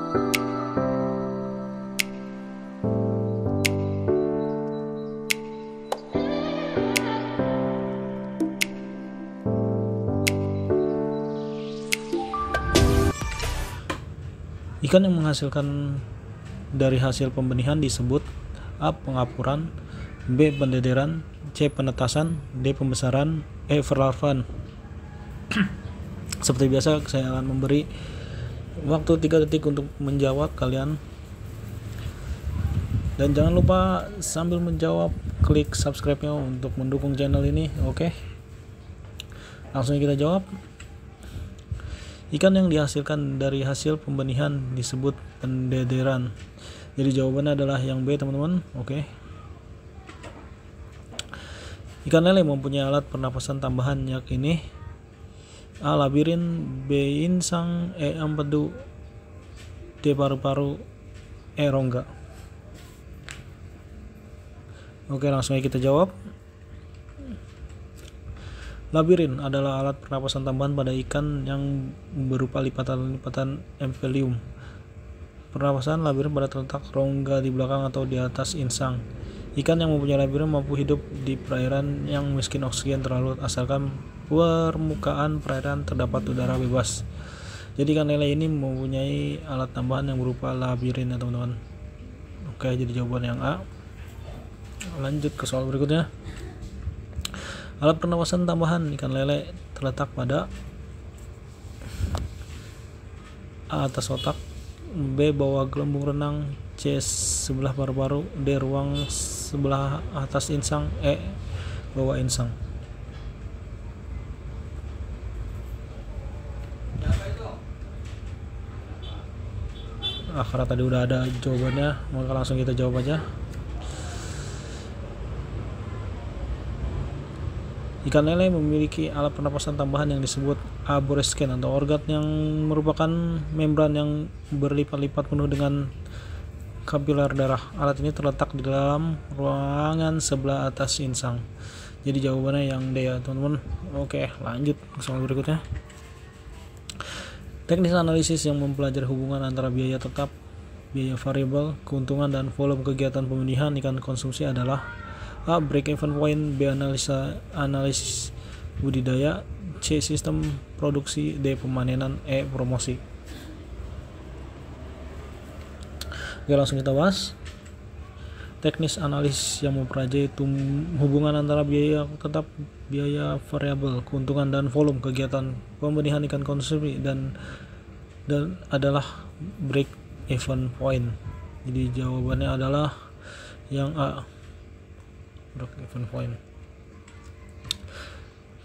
Ikan yang menghasilkan dari hasil pembenihan disebut A. Pengapuran, B. Pendederan, C. Penetasan, D. Pembesaran, E. Verlarvan. Seperti biasa saya akan memberi waktu 3 detik untuk menjawab kalian. Dan jangan lupa sambil menjawab klik subscribe-nya untuk mendukung channel ini. Oke. Langsung kita jawab. Ikan yang dihasilkan dari hasil pembenihan disebut pendederan. Jadi jawabannya adalah yang B, teman-teman. Oke. Ikan lele mempunyai alat pernapasan tambahan yakni A. Labirin, B. Insang, E. Empedu, D. Paru-paru, E. Rongga. Oke, langsung aja kita jawab. Labirin adalah alat pernapasan tambahan pada ikan yang berupa lipatan-lipatan epithelium. Pernapasan labirin pada terletak rongga di belakang atau di atas insang. Ikan yang mempunyai labirin mampu hidup di perairan yang miskin oksigen terlalu asalkan permukaan perairan terdapat udara bebas. Jadi ikan lele ini mempunyai alat tambahan yang berupa labirin ya teman-teman. Oke, jadi jawaban yang A. Lanjut ke soal berikutnya. Alat pernapasan tambahan ikan lele terletak pada A. Atas otak, B. Bawah gelembung renang, C. Sebelah paru-paru, D. Ruang sebelah atas insang, E. Bawah insang. Karena tadi udah ada jawabannya, maka langsung kita jawab aja. Ikan lele memiliki alat pernapasan tambahan yang disebut aboresken atau organ yang merupakan membran yang berlipat-lipat penuh dengan kapiler darah. Alat ini terletak di dalam ruangan sebelah atas insang. Jadi jawabannya yang D ya teman-teman. Oke, lanjut ke soal berikutnya. Teknis analisis yang mempelajari hubungan antara biaya tetap, biaya variabel, keuntungan dan volume kegiatan pembenihan ikan konsumsi adalah A. Break-even point, B. Analisis budidaya, C. Sistem produksi, D. Pemanenan, E. Promosi. Oke, langsung kita bahas. Teknis analisis yang mempelajari hubungan antara biaya tetap, biaya variabel, keuntungan dan volume kegiatan pembenihan ikan konsumsi dan adalah break-even point. Jadi jawabannya adalah yang A. Break-even point.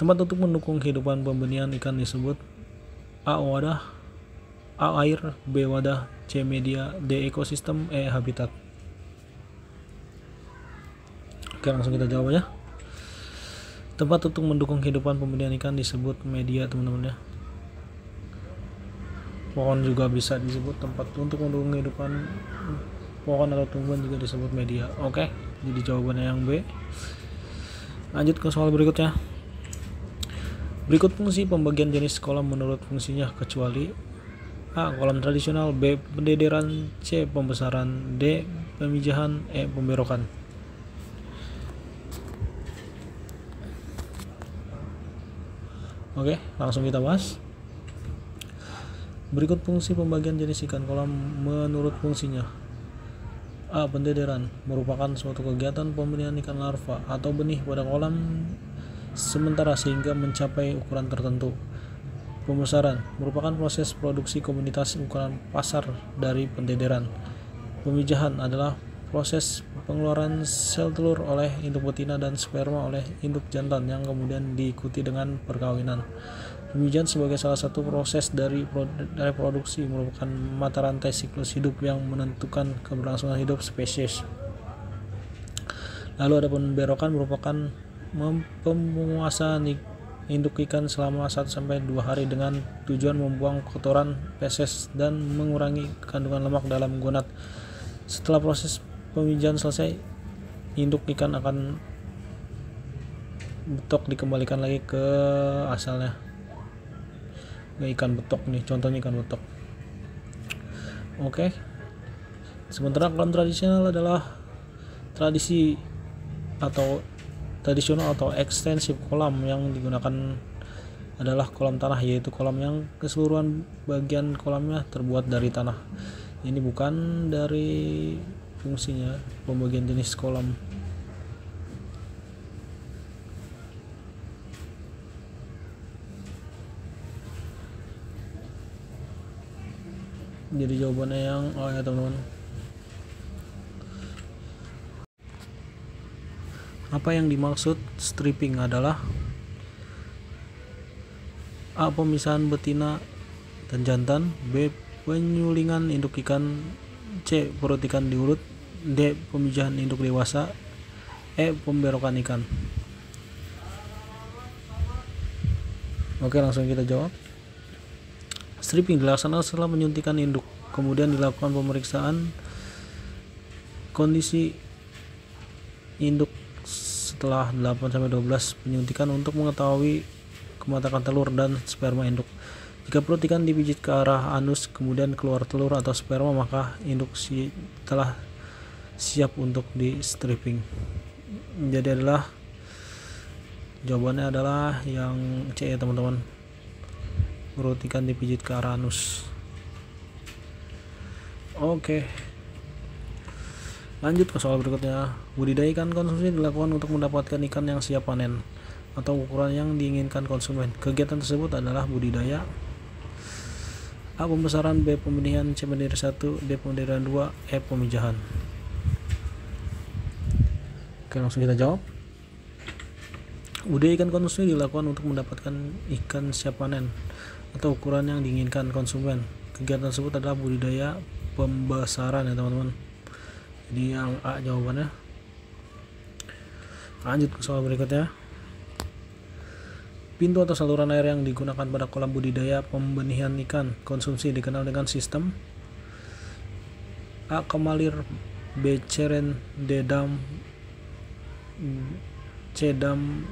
Tempat untuk mendukung kehidupan pembenihan ikan disebut A. Wadah, A. Air, B. Wadah, C. Media, D. Ekosistem, E. Habitat. Oke, langsung kita jawab aja. Tempat untuk mendukung kehidupan pembenihan ikan disebut media teman-teman ya. Pohon juga bisa disebut tempat untuk mendukung kehidupan pohon atau tumbuhan juga disebut media. Oke, jadi jawabannya yang B. Lanjut ke soal berikutnya. Berikut fungsi pembagian jenis kolam menurut fungsinya kecuali A. Kolam tradisional, B. Pendederan, C. Pembesaran, D. Pemijahan, E. Pemberokan. Oke, langsung kita bahas. Berikut fungsi pembagian jenis ikan kolam menurut fungsinya. A. Pendederan merupakan suatu kegiatan pembenihan ikan larva atau benih pada kolam sementara sehingga mencapai ukuran tertentu. Pembesaran merupakan proses produksi komunitas ukuran pasar dari pendederan. Pemijahan adalah proses pengeluaran sel telur oleh induk betina dan sperma oleh induk jantan yang kemudian diikuti dengan perkawinan. Pemijahan sebagai salah satu proses dari reproduksi merupakan mata rantai siklus hidup yang menentukan keberlangsungan hidup spesies. Lalu ada pemberokan merupakan pemuasan induk ikan selama 1-2 hari dengan tujuan membuang kotoran, feses, dan mengurangi kandungan lemak dalam gonad. Setelah proses pemijahan selesai, induk ikan akan betok dikembalikan lagi ke asalnya. Ikan betok nih, contohnya ikan betok. Oke. Sementara kolam tradisional adalah tradisional atau ekstensif kolam yang digunakan adalah kolam tanah, yaitu kolam yang keseluruhan bagian kolamnya terbuat dari tanah. Ini bukan dari fungsinya pembagian jenis kolam. Jadi jawabannya yang ya teman-teman. Apa yang dimaksud stripping adalah A. Pemisahan betina dan jantan, B. Penyulingan induk ikan, C. Perut ikan diurut, D. Pemijahan induk dewasa, E. Pemberokan ikan. Oke, langsung kita jawab. Stripping dilaksanakan setelah menyuntikkan induk, kemudian dilakukan pemeriksaan kondisi induk setelah 8-12 penyuntikan untuk mengetahui kematangan telur dan sperma induk. Jika perut ikan dipijit ke arah anus kemudian keluar telur atau sperma, maka induk telah siap untuk di stripping. Jadi jawabannya adalah yang C ya teman-teman. Perut ikan dipijit ke arah anus. Oke. Lanjut ke soal berikutnya. Budidaya ikan konsumsi dilakukan untuk mendapatkan ikan yang siap panen atau ukuran yang diinginkan konsumen. Kegiatan tersebut adalah budidaya A. Pembesaran, B. Pembenihan, C. Pendirian 1, D. Pendirian 2, E. Pemijahan. Oke, langsung kita jawab. Budidaya ikan konsumsi dilakukan untuk mendapatkan ikan siap panen atau ukuran yang diinginkan konsumen. Kegiatan tersebut adalah budidaya pembesaran ya teman-teman. Jadi yang A jawabannya. Lanjut ke soal berikutnya. Pintu atau saluran air yang digunakan pada kolam budidaya pembenihan ikan konsumsi dikenal dengan sistem A. Kamalir, B. Ceren, D. Dam, C. Dam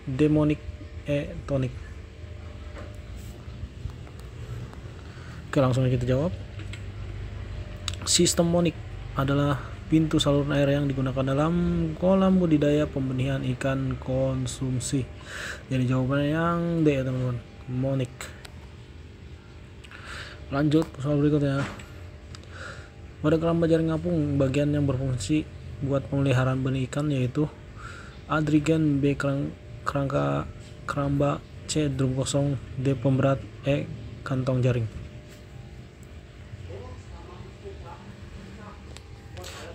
demonik, E. tonik. Oke, langsung kita jawab. Sistem monik adalah pintu saluran air yang digunakan dalam kolam budidaya pembenihan ikan konsumsi. Jadi jawabannya yang D ya teman-teman, monik. Lanjut soal berikutnya. Pada keramba jaring apung, bagian yang berfungsi buat pemeliharaan benih ikan yaitu A. Drigen, B. Kerangka keramba, C. Drum kosong, D. Pemberat, E. Kantong jaring.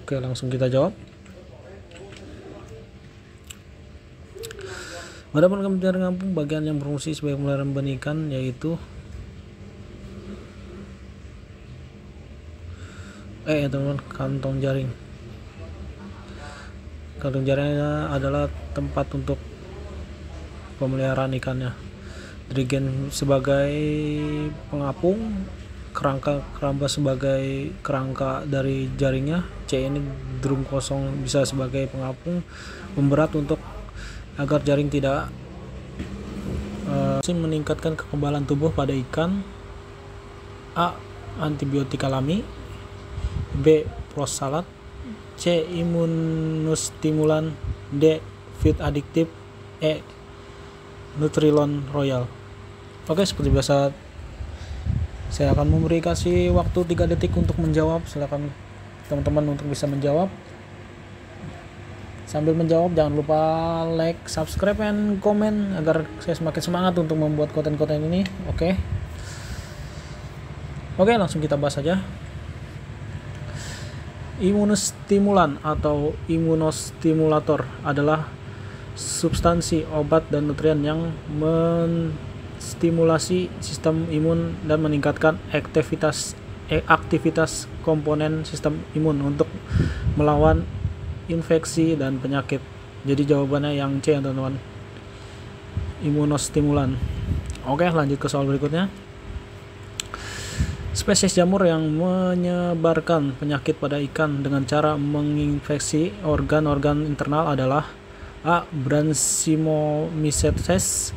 Oke, langsung kita jawab. Pada keramba jaring apung, bagian yang berfungsi sebagai pemeliharaan benih ikan yaitu ya teman-teman, kantong jaring. Kantong jaringnya adalah tempat untuk pemeliharaan ikannya. Drigen sebagai pengapung, keramba sebagai kerangka dari jaringnya, C ini drum kosong bisa sebagai pengapung, pemberat untuk agar jaring tidak meningkatkan kekebalan tubuh pada ikan. A. Antibiotik alami, B. Prosalat, C. Imunostimulan, D. Feed adiktif, E. Nutrilon Royal. Oke, seperti biasa saya akan kasih waktu 3 detik untuk menjawab. Silakan teman-teman untuk bisa menjawab. Sambil menjawab jangan lupa like, subscribe, dan komen agar saya semakin semangat untuk membuat konten-konten ini. Oke, langsung kita bahas saja. Imunostimulan atau imunostimulator adalah substansi, obat, dan nutrien yang menstimulasi sistem imun dan meningkatkan aktivitas komponen sistem imun untuk melawan infeksi dan penyakit. Jadi jawabannya yang C teman-teman, imunostimulan. Oke, lanjut ke soal berikutnya. Spesies jamur yang menyebarkan penyakit pada ikan dengan cara menginfeksi organ-organ internal adalah A. Branchyomycetes,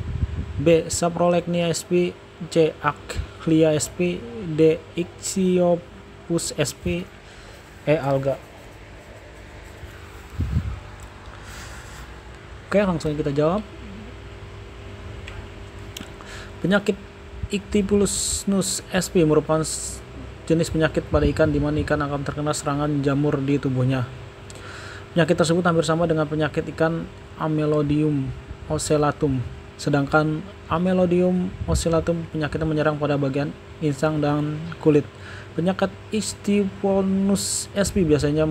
B. Saprolegnia sp, C. Achlia sp, D. Ichthyopus Pus sp alga. Oke, langsung kita jawab. Penyakit Ichthyophilus sp merupakan jenis penyakit pada ikan di mana ikan akan terkena serangan jamur di tubuhnya. Penyakit tersebut hampir sama dengan penyakit ikan Amelodium ocellatum. Sedangkan Amelodium ocellatum penyakitnya menyerang pada bagian insang dan kulit. Penyakit Ichthyophilus sp biasanya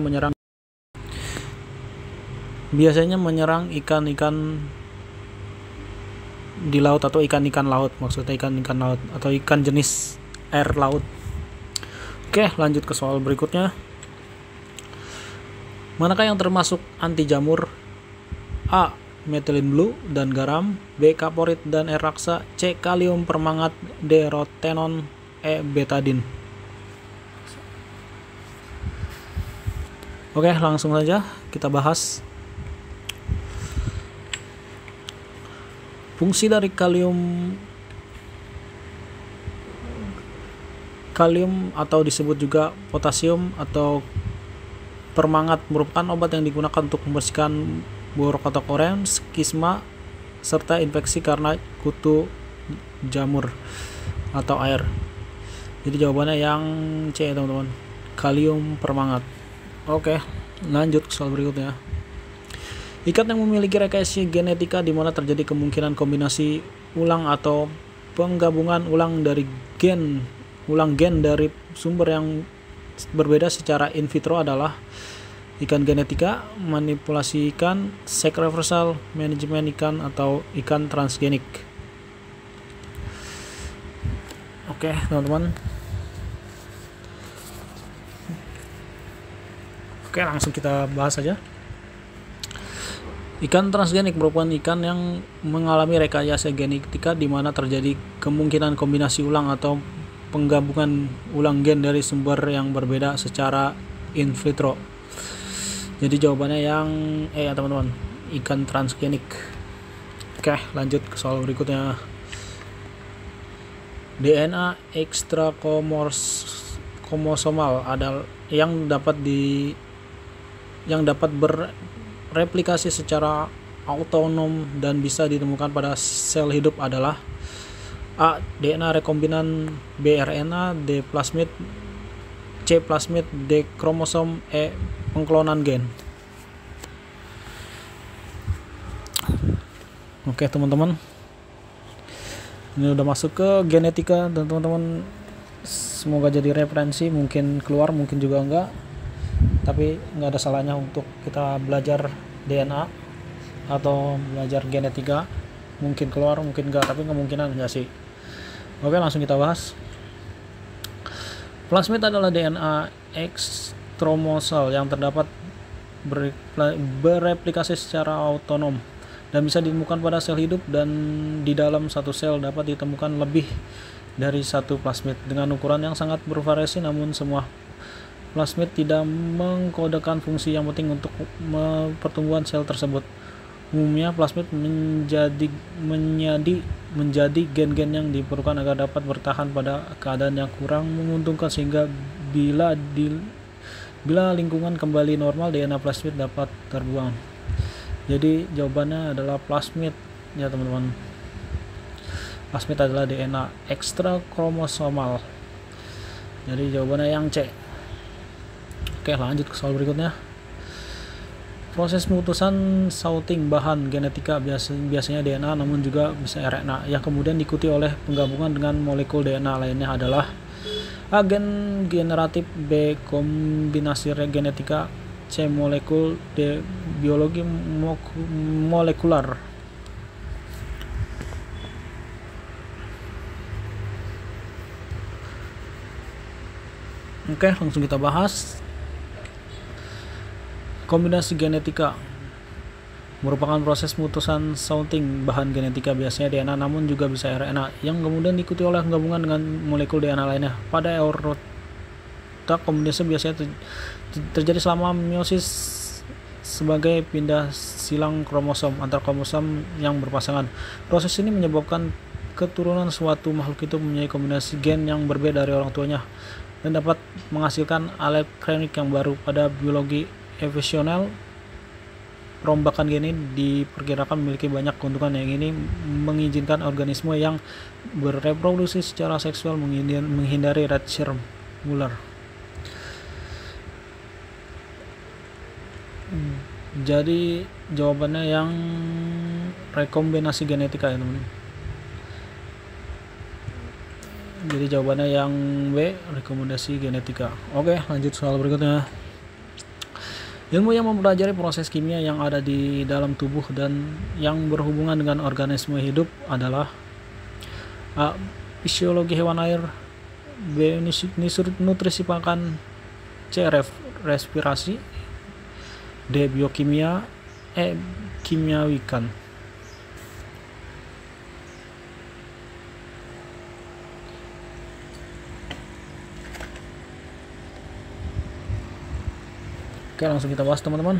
menyerang ikan-ikan di laut atau ikan-ikan laut, maksudnya ikan-ikan laut atau ikan jenis air laut. Oke, lanjut ke soal berikutnya. Manakah yang termasuk anti jamur? A. Methylene blue dan garam, B. Kaporit dan air raksa, C. Kalium permangat, D. rotenon, E. betadine. Oke, langsung saja kita bahas. Fungsi dari kalium atau disebut juga potasium atau permangat merupakan obat yang digunakan untuk membersihkan borokatokoren, skisma, serta infeksi karena kutu jamur atau air. Jadi jawabannya yang C, teman-teman, kalium permangat. Oke, lanjut ke soal berikutnya. Ikan yang memiliki rekayasa genetika di mana terjadi kemungkinan kombinasi ulang atau penggabungan ulang gen dari sumber yang berbeda secara in vitro adalah ikan genetika, manipulasi ikan, sex reversal, manajemen ikan, atau ikan transgenik. Oke, teman-teman. Oke, langsung kita bahas saja. Ikan transgenik merupakan ikan yang mengalami rekayasa genetika di mana terjadi kemungkinan kombinasi ulang atau penggabungan ulang gen dari sumber yang berbeda secara in vitro. Jadi jawabannya yang ya teman-teman, ikan transgenik. Oke, lanjut ke soal berikutnya. DNA ekstrakromosomal adalah yang dapat bereplikasi secara autonom dan bisa ditemukan pada sel hidup adalah A. DNA rekombinan, B. RNA, D. plasmid, C. plasmid, D. kromosom, E. pengklonan gen. Oke, teman-teman, ini udah masuk ke genetika dan teman-teman semoga jadi referensi, mungkin keluar mungkin juga enggak, tapi nggak ada salahnya untuk kita belajar DNA atau belajar genetika, mungkin keluar mungkin enggak, tapi kemungkinan enggak sih. Oke, langsung kita bahas. Plasmid adalah DNA ekstromosal yang terdapat bereplikasi secara autonom dan bisa ditemukan pada sel hidup, dan di dalam satu sel dapat ditemukan lebih dari satu plasmid dengan ukuran yang sangat bervariasi, namun semua plasmid tidak mengkodekan fungsi yang penting untuk pertumbuhan sel tersebut. Umumnya plasmid menjadi gen-gen yang diperlukan agar dapat bertahan pada keadaan yang kurang menguntungkan, sehingga bila lingkungan kembali normal DNA plasmid dapat terbuang. Jadi jawabannya adalah plasmid ya teman-teman. Plasmid adalah DNA ekstrakromosomal. Jadi jawabannya yang C. Oke, lanjut ke soal berikutnya. Proses pengutusan sorting bahan genetika biasanya DNA namun juga bisa RNA yang kemudian diikuti oleh penggabungan dengan molekul DNA lainnya adalah A. gen generatif, B. kombinasi genetika, C. molekul, D. biologi molekular. Oke, langsung kita bahas. Kombinasi genetika merupakan proses pengutusan sorting bahan genetika biasanya DNA namun juga bisa RNA yang kemudian diikuti oleh penggabungan dengan molekul DNA lainnya. Pada eukaryota, kombinasi biasanya terjadi selama meiosis sebagai pindah silang kromosom antar kromosom yang berpasangan. Proses ini menyebabkan keturunan suatu makhluk itu mempunyai kombinasi gen yang berbeda dari orang tuanya. dan dapat menghasilkan elektronik yang baru. Pada biologi evolusional, perombakan geni diperkirakan memiliki banyak keuntungan, yang ini mengizinkan organisme yang bereproduksi secara seksual menghindari Rachel Muller. Jadi jawabannya yang rekombinasi genetika ya teman. Jadi jawabannya yang B, rekomendasi genetika. Oke, lanjut soal berikutnya. Ilmu yang mempelajari proses kimia yang ada di dalam tubuh dan yang berhubungan dengan organisme hidup adalah A. Fisiologi hewan air, B. Nutrisi pakan, C. Respirasi, D. Biokimia, E. Kimiawikan. Oke, langsung kita bahas teman-teman.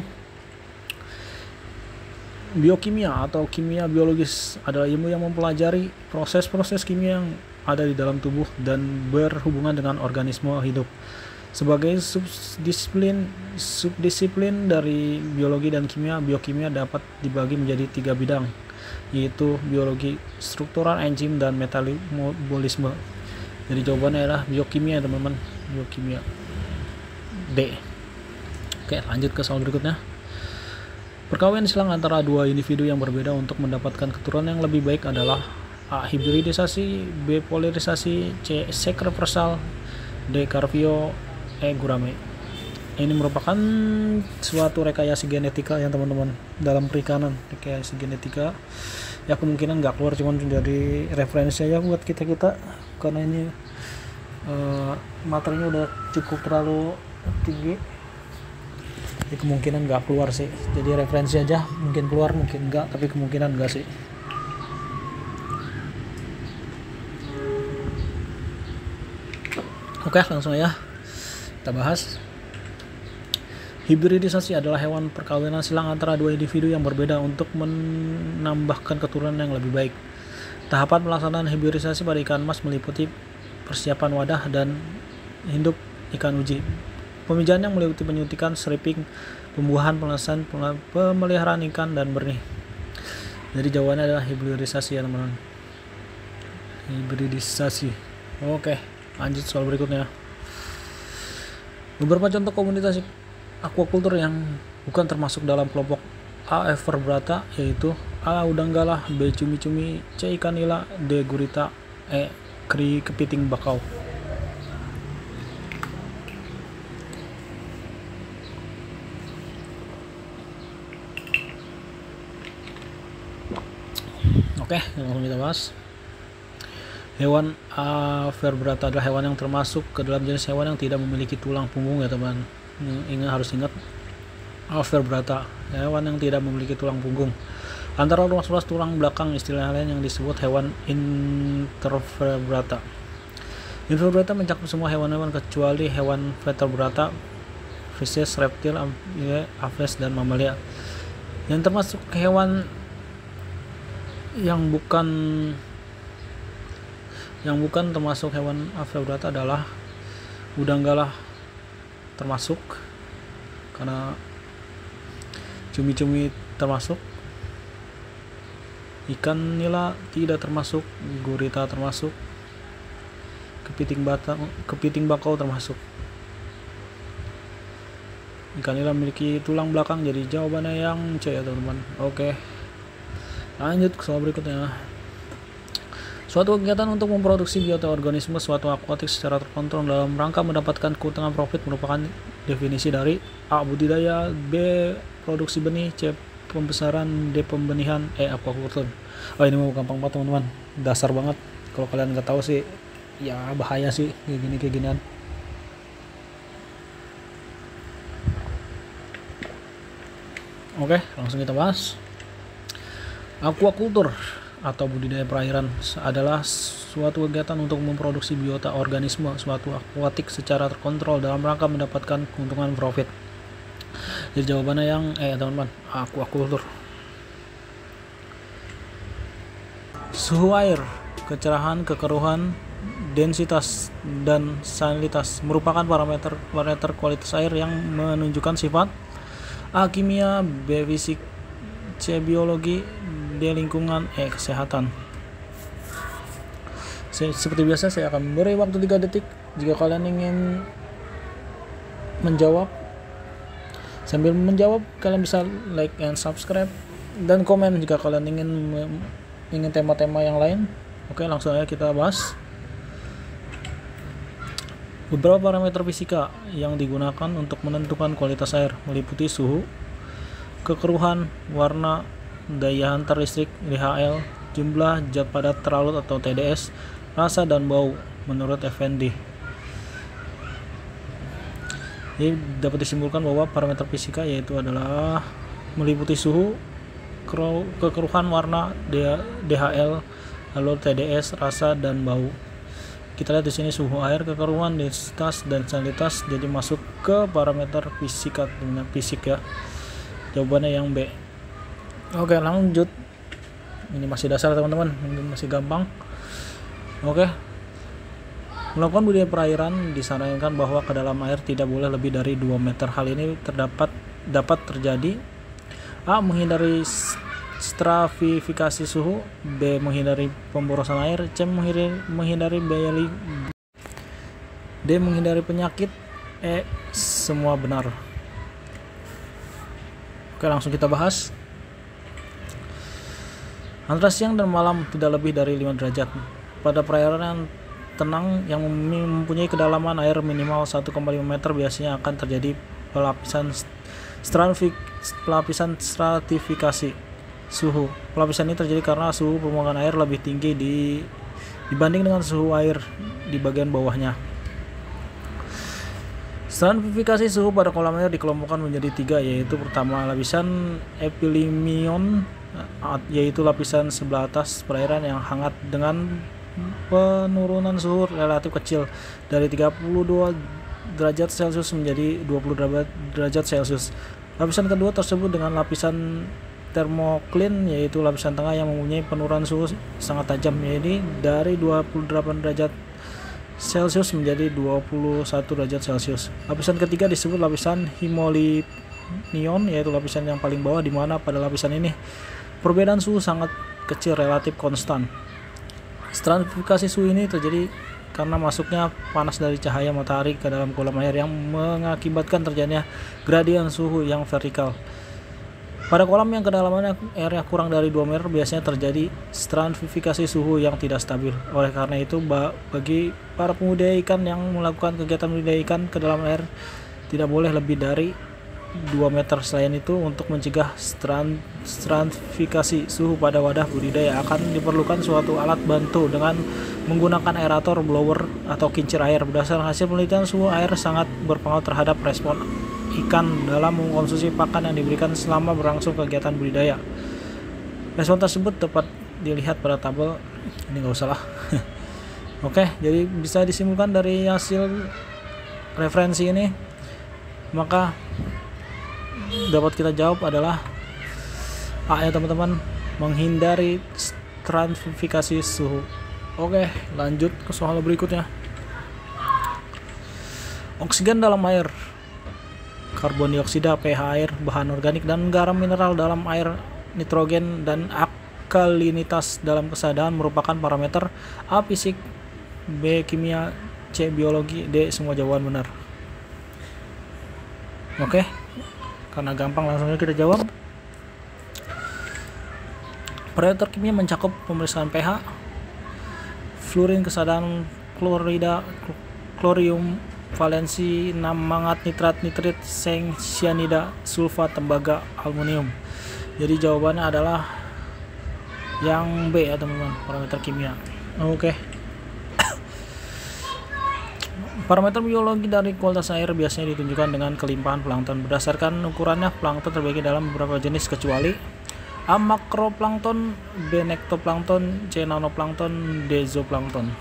Biokimia atau kimia biologis adalah ilmu yang mempelajari proses-proses kimia yang ada di dalam tubuh dan berhubungan dengan organisme hidup. Sebagai subdisiplin dari biologi dan kimia, biokimia dapat dibagi menjadi 3 bidang, yaitu biologi struktural, enzim, dan metabolisme. Jadi jawabannya adalah biokimia teman-teman, biokimia D. Oke, lanjut ke soal berikutnya. Perkawinan silang antara dua individu yang berbeda untuk mendapatkan keturunan yang lebih baik adalah A. Hibridisasi, B. Polarisasi, C. Seks reversal, D. Carpio, E. Gurame. Ini merupakan suatu rekayasa genetika ya teman-teman, dalam perikanan. Rekayasa genetika ya kemungkinan nggak keluar, cuman jadi referensi aja buat kita karena ini materinya udah cukup terlalu tinggi, jadi kemungkinan nggak keluar sih. Jadi referensi aja, mungkin keluar mungkin enggak, tapi kemungkinan enggak sih. Oke, langsung ya kita bahas. Hibridisasi adalah hewan perkawinan silang antara dua individu yang berbeda untuk menambahkan keturunan yang lebih baik. Tahapan pelaksanaan hibridisasi pada ikan emas meliputi persiapan wadah dan hidup ikan uji, pemijahan yang meliputi penyuntikan, stripping, pembuahan, pelepasan, pemeliharaan ikan, dan benih. Jadi jawabannya adalah hibridisasi ya teman-teman. Hibridisasi. Oke, lanjut soal berikutnya. Beberapa contoh komunitas aquaculture yang bukan termasuk dalam kelompok A. Everbrata, yaitu A. Udang galah, B. Cumi-cumi, C. Ikan nila, D. Gurita, E. Kepiting bakau. Oke, langsung kita bahas. Hewan Everbrata adalah hewan yang termasuk ke dalam jenis hewan yang tidak memiliki tulang punggung ya teman. Harus ingat, Everbrata, hewan yang tidak memiliki tulang punggung. Antara ruas-ruas tulang belakang, istilah lain yang disebut hewan Invertebrata. Invertebrata mencakup semua hewan-hewan kecuali hewan vertebrata, fishes, reptil, aves, dan mamalia. Yang termasuk hewan yang bukan termasuk hewan Everbrata adalah udang galah termasuk, karena cumi-cumi termasuk, ikan nila tidak termasuk, gurita termasuk, kepiting bakau termasuk. Ikan nila memiliki tulang belakang, jadi jawabannya yang C ya teman-teman. Oke, lanjut ke soal berikutnya. Suatu kegiatan untuk memproduksi biota organisme suatu akuatik secara terkontrol dalam rangka mendapatkan keuntungan profit merupakan definisi dari A. Budidaya, B. Produksi benih, C. Pembesaran, D. Pembenihan, E. Aquaculture. Oh, ini mau gampang banget teman-teman, dasar banget. Kalau kalian nggak tahu sih ya bahaya sih kayak ginian. Oke, langsung kita bahas. Aquaculture atau budidaya perairan adalah suatu kegiatan untuk memproduksi biota organisme suatu akuatik secara terkontrol dalam rangka mendapatkan keuntungan profit. Jadi jawabannya yang teman-teman, aquaculture. Suhu air, kecerahan, kekeruhan, densitas, dan salinitas merupakan parameter kualitas air yang menunjukkan sifat A. Kimia, B. Fisik, C. Biologi, D. Lingkungan, E. Kesehatan. Seperti biasa saya akan memberi waktu 3 detik jika kalian ingin menjawab. Sambil menjawab kalian bisa like and subscribe dan komen jika kalian ingin tema-tema yang lain. Oke, langsung aja kita bahas. Beberapa parameter fisika yang digunakan untuk menentukan kualitas air meliputi suhu, kekeruhan, warna, daya hantar listrik (DHL), jumlah zat padat terlarut atau TDS, rasa dan bau menurut Effendi. Jadi dapat disimpulkan bahwa parameter fisika yaitu adalah meliputi suhu, kekeruhan, warna, DHL, lalu TDS, rasa dan bau. Kita lihat di sini suhu air, kekeruhan, densitas, dan salinitas jadi masuk ke parameter fisika, fisik ya. Jawabannya yang B. Oke, lanjut. Ini masih dasar teman-teman, ini masih gampang. Oke. Melakukan budidaya perairan disarankan bahwa kedalaman air tidak boleh lebih dari 2 meter. Hal ini dapat terjadi A. Menghindari stratifikasi suhu, B. Menghindari pemborosan air, C. Menghindari biaya, D. Menghindari penyakit, E. Semua benar. Oke, langsung kita bahas. Antara siang dan malam tidak lebih dari 5 derajat. Pada perairan yang tenang yang mempunyai kedalaman air minimal 1,5 meter biasanya akan terjadi pelapisan stratifikasi suhu. Pelapisan ini terjadi karena suhu permukaan air lebih tinggi dibanding dengan suhu air di bagian bawahnya. Stratifikasi suhu pada kolam air dikelompokkan menjadi 3, yaitu pertama lapisan epilimion, yaitu lapisan sebelah atas perairan yang hangat dengan penurunan suhu relatif kecil dari 32 derajat Celcius menjadi 20 derajat Celcius. Lapisan kedua tersebut dengan lapisan termoklin, yaitu lapisan tengah yang mempunyai penurunan suhu sangat tajam, yaitu dari 28 derajat Celcius menjadi 21 derajat Celcius. Lapisan ketiga disebut lapisan himolinion, yaitu lapisan yang paling bawah, di mana pada lapisan ini perbedaan suhu sangat kecil, relatif konstan. Stratifikasi suhu ini terjadi karena masuknya panas dari cahaya matahari ke dalam kolam air yang mengakibatkan terjadinya gradien suhu yang vertikal. Pada kolam yang kedalamannya airnya kurang dari 2 meter biasanya terjadi stratifikasi suhu yang tidak stabil. Oleh karena itu, bagi para pembudidaya ikan yang melakukan kegiatan budidaya ikan ke dalam air tidak boleh lebih dari 2 meter. Selain itu, untuk mencegah stratifikasi suhu pada wadah budidaya akan diperlukan suatu alat bantu dengan menggunakan aerator, blower, atau kincir air. Berdasarkan hasil penelitian, suhu air sangat berpengaruh terhadap respon ikan dalam mengkonsumsi pakan yang diberikan selama berlangsung kegiatan budidaya. Respon tersebut dapat dilihat pada tabel ini, nggak usah lah. Oke, jadi bisa disimpulkan dari hasil referensi ini, maka dapat kita jawab adalah A ya teman-teman, menghindari stratifikasi suhu. Oke, lanjut ke soal berikutnya. Oksigen dalam air, karbon dioksida, pH air, bahan organik dan garam mineral dalam air, nitrogen dan alkalinitas dalam keadaan merupakan parameter A. Fisik, B. Kimia, C. Biologi, D. Semua jawaban benar. Oke, karena gampang langsung aja kita jawab. Parameter kimia mencakup pemeriksaan pH, fluorin, kesadaran klorida, klorium, valensi, mangat, nitrat, nitrit, seng, cyanida, sulfat, tembaga, aluminium. Jadi jawabannya adalah yang B ya teman-teman, parameter kimia. Oke. Parameter biologi dari kualitas air biasanya ditunjukkan dengan kelimpahan plankton. Berdasarkan ukurannya, plankton terbagi dalam beberapa jenis kecuali A. Makroplankton, B. Nektoplankton, C. Nanoplankton, D. Zooplankton.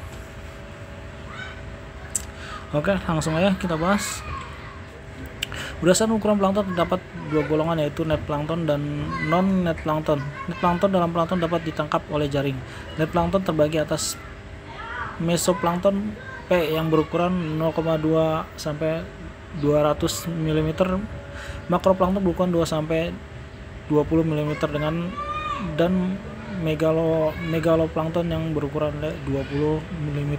Oke, langsung aja kita bahas. Berdasarkan ukuran plankton terdapat 2 golongan, yaitu net plankton dan non net plankton. Net plankton dalam plankton dapat ditangkap oleh jaring. Net plankton terbagi atas mesoplankton P yang berukuran 0,2 sampai 200 mm, makroplankton berukuran 2 sampai 20 mm dan megaloplankton yang berukuran 20 mm.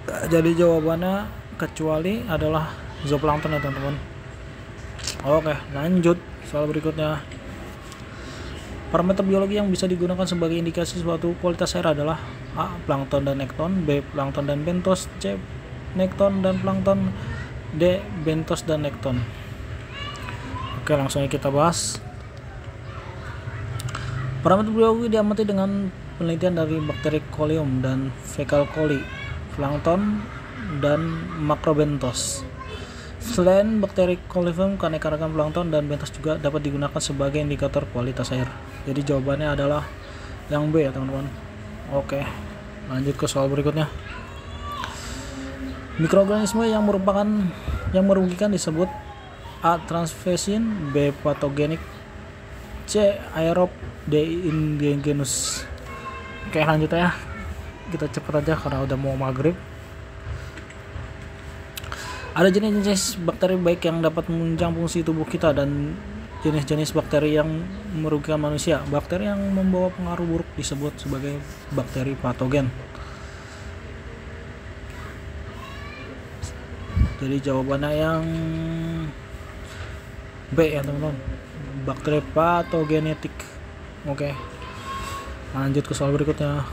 Jadi jawabannya kecuali adalah zooplankton ya teman-teman. Oke, lanjut soal berikutnya. Parameter biologi yang bisa digunakan sebagai indikasi suatu kualitas air adalah A. Plankton dan nekton, B. Plankton dan bentos, C. Nekton dan plankton, D. Bentos dan nekton. Oke, langsung aja kita bahas. Parameter biologi diamati dengan penelitian dari bakteri Colium dan Fecal coli, plankton dan makrobentos. Selain bakteri Colium, keanekaragaman plankton dan bentos juga dapat digunakan sebagai indikator kualitas air. Jadi jawabannya adalah yang B ya teman-teman. Oke, lanjut ke soal berikutnya. Mikroorganisme yang merugikan disebut A. transvesin, B. patogenik, C. aerob, D. indigenous. Oke, lanjut ya. Kita cepet aja karena udah mau maghrib. Ada jenis-jenis bakteri baik yang dapat menunjang fungsi tubuh kita dan jenis-jenis bakteri yang merugikan manusia. Bakteri yang membawa pengaruh buruk disebut sebagai bakteri patogen. Jadi jawabannya yang B ya teman-teman, bakteri patogenetik. Oke, lanjut ke soal berikutnya.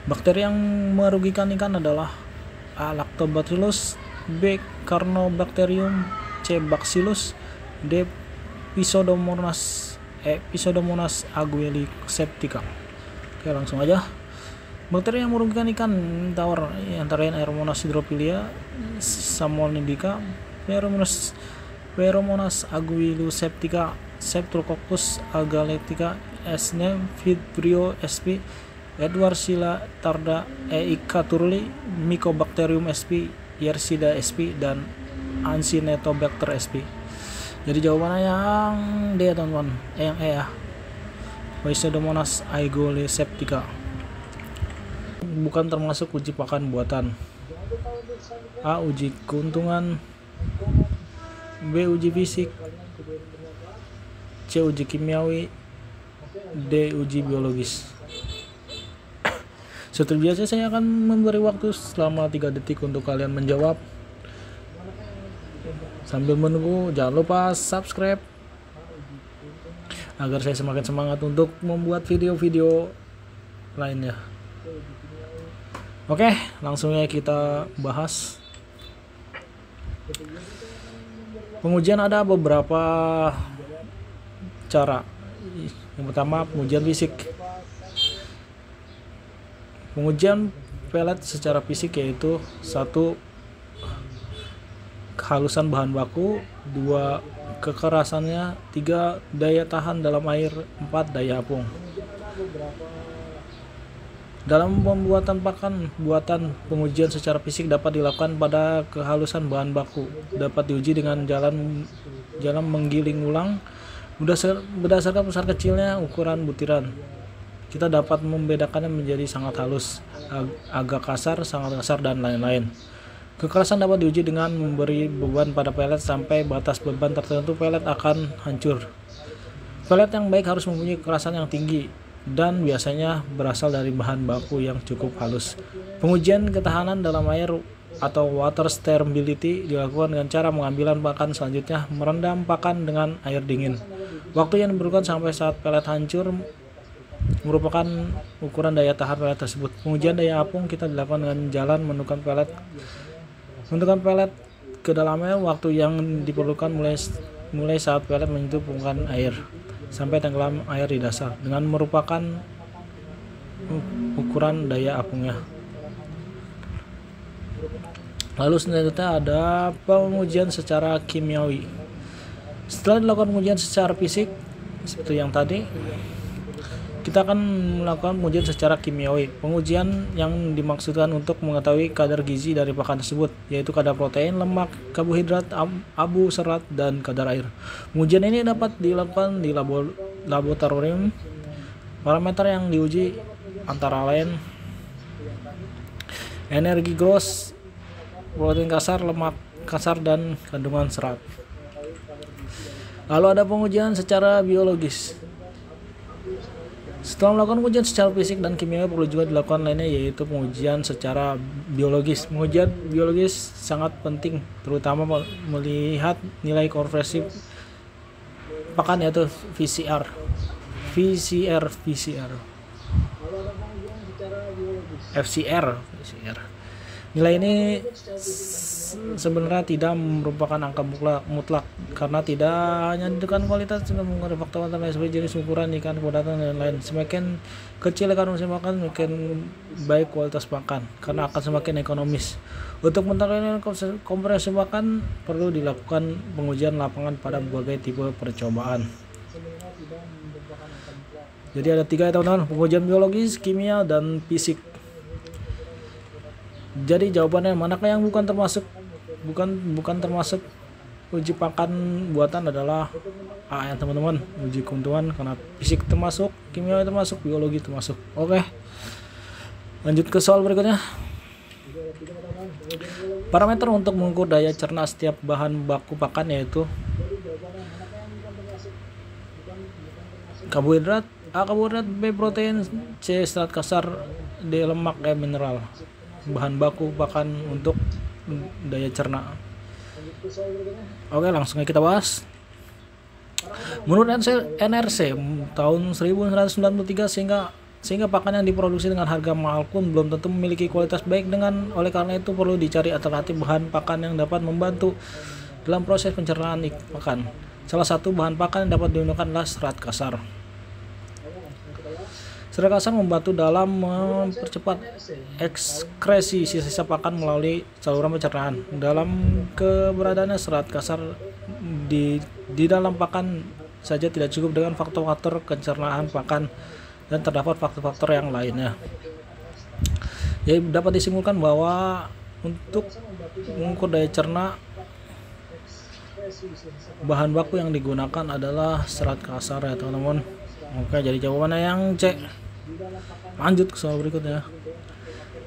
Bakteri yang merugikan ikan adalah A. Lactobacillus, B. Carnobacterium, C. Bacillus, D. Pseudomonas aguiliseptica. Oke, langsung aja. Bakteri yang merugikan ikan tawar antara lain Aeromonas hydropilia, Salmonidika, Pheromonas aguiliseptica, Streptococcus agalectica, Esne, Vibrio sp, Edwardsia tarda, Eika turli, Mycobacterium sp, Yersida sp, dan Acinetobacter sp. Jadi jawabannya yang D ya teman-teman, yang E ya, Pseudomonas aguiliseptica. Bukan termasuk uji pakan buatan. A. Uji keuntungan, B. Uji fisik, C. Uji kimiawi, D. Uji biologis. Seperti biasa saya akan memberi waktu selama 3 detik untuk kalian menjawab. Sambil menunggu, jangan lupa subscribe agar saya semakin semangat untuk membuat video-video lainnya. Oke, langsung ya kita bahas. Pengujian ada beberapa cara. Yang pertama, pengujian fisik. Pengujian pelet secara fisik yaitu 1. Kehalusan bahan baku, 2. Kekerasannya, 3. Daya tahan dalam air, 4. Daya apung. Dalam pembuatan pakan buatan, pengujian secara fisik dapat dilakukan pada kehalusan bahan baku. Dapat diuji dengan jalan menggiling ulang berdasarkan besar kecilnya ukuran butiran. Kita dapat membedakannya menjadi sangat halus, agak kasar, sangat kasar, dan lain-lain. Kekerasan dapat diuji dengan memberi beban pada pelet. Sampai batas beban tertentu pelet akan hancur. Pelet yang baik harus mempunyai kekerasan yang tinggi dan biasanya berasal dari bahan baku yang cukup halus. Pengujian ketahanan dalam air atau water sterility dilakukan dengan cara pengambilan pakan, selanjutnya merendam pakan dengan air dingin. Waktu yang diperlukan sampai saat pelet hancur merupakan ukuran daya tahan pelet tersebut. Pengujian daya apung kita dilakukan dengan jalan menentukan pelet ke dalam air. Waktu yang diperlukan mulai saat pelet menyentuh permukaan air sampai tenggelam air di dasar dengan merupakan ukuran daya apungnya. Lalu selanjutnya ada pengujian secara kimiawi. Setelah dilakukan pengujian secara fisik seperti yang tadi, kita akan melakukan pengujian secara kimiawi. Pengujian yang dimaksudkan untuk mengetahui kadar gizi dari pakan tersebut, yaitu kadar protein, lemak, karbohidrat, abu, serat, dan kadar air. Pengujian ini dapat dilakukan di laboratorium. Parameter yang diuji antara lain energi gross, protein kasar, lemak kasar, dan kandungan serat. Lalu ada pengujian secara biologis. Setelah melakukan pengujian secara fisik dan kimia, perlu juga dilakukan lainnya, yaitu pengujian secara biologis. Pengujian biologis sangat penting, terutama melihat nilai konversi pakan, yaitu VCR. Nilai ini sebenarnya tidak merupakan angka mutlak karena tidak hanya ditentukan kualitas, juga mengenai faktor lain seperti jenis ukuran ikan, kepadatan, dan lain-lain. Semakin kecil konsumsi makan, semakin baik kualitas pakan karena akan semakin ekonomis. Untuk menentukan kompresi makan, perlu dilakukan pengujian lapangan pada berbagai tipe percobaan. Jadi ada 3 ya teman-teman: pengujian biologis, kimia, dan fisik. Jadi jawabannya manakah yang bukan termasuk uji pakan buatan adalah A ya teman-teman, uji keuntungan, karena fisik termasuk, kimia termasuk, biologi termasuk. Oke, lanjut ke soal berikutnya. Parameter untuk mengukur daya cerna setiap bahan baku pakan yaitu karbohidrat, A karbohidrat, B protein, C serat kasar, D lemak, E mineral. Bahan baku pakan untuk daya cerna. Oke, langsung aja kita bahas. Menurut NRC tahun 1993, sehingga pakan yang diproduksi dengan harga mahal pun belum tentu memiliki kualitas baik. Oleh karena itu perlu dicari alternatif bahan pakan yang dapat membantu dalam proses pencernaan pakan. Salah satu bahan pakan yang dapat digunakan adalah serat kasar. Serat kasar membantu dalam mempercepat ekskresi sisa-sisa pakan melalui saluran pencernaan. Dalam keberadaannya, serat kasar di dalam pakan saja tidak cukup dengan faktor-faktor pencernaan pakan, dan terdapat faktor-faktor yang lainnya. Jadi dapat disimpulkan bahwa untuk mengukur daya cerna, bahan baku yang digunakan adalah serat kasar ya teman-teman. Oke, jadi jawabannya yang C. Lanjut ke soal berikutnya.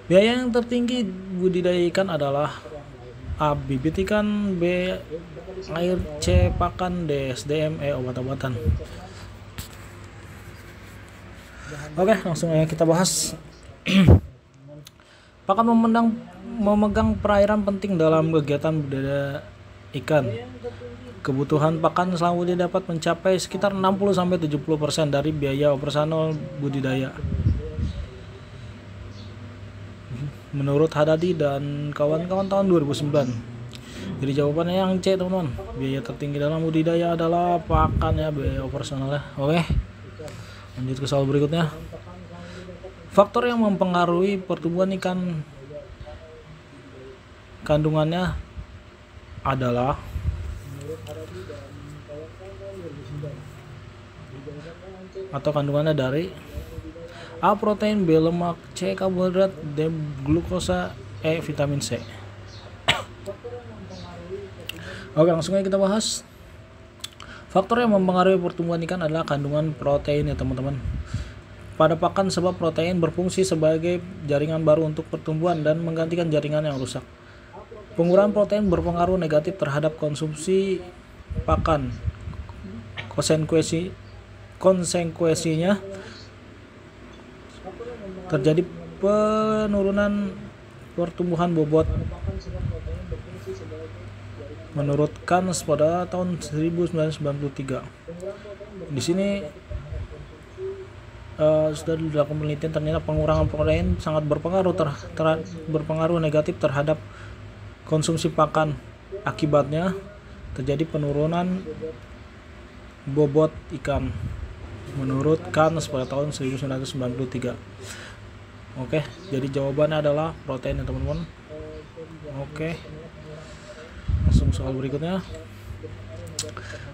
Biaya yang tertinggi budidaya ikan adalah A. Bibit ikan, B. air, C. pakan, D. SDM, E. obat-obatan. Oke, langsung aja kita bahas. Pakan memegang perairan penting dalam kegiatan budidaya ikan. Kebutuhan pakan selama budidaya dapat mencapai sekitar 60-70% dari biaya operasional budidaya. Menurut Hadadi dan kawan-kawan tahun 2009. Jadi jawabannya yang C teman-teman. Biaya tertinggi dalam budidaya adalah pakan ya, biaya operasionalnya. Oke, lanjut ke soal berikutnya. Faktor yang mempengaruhi pertumbuhan ikan kandungannya adalah kandungannya dari A. protein, B. lemak, C. karbohidrat, D. glukosa, E. vitamin C. Oke, langsung aja kita bahas. Faktor yang mempengaruhi pertumbuhan ikan adalah kandungan protein ya teman-teman pada pakan, sebab protein berfungsi sebagai jaringan baru untuk pertumbuhan dan menggantikan jaringan yang rusak. Pengurangan protein berpengaruh negatif terhadap konsumsi pakan. Konsekuensinya terjadi penurunan pertumbuhan bobot. Menurut Kans pada tahun 1993. Di sini sudah dilakukan penelitian, ternyata pengurangan protein sangat berpengaruh negatif terhadap konsumsi pakan. Akibatnya terjadi penurunan bobot ikan. Menurut Kans pada tahun 1993. Oke, jadi jawabannya adalah protein ya teman-teman. Oke, langsung soal berikutnya.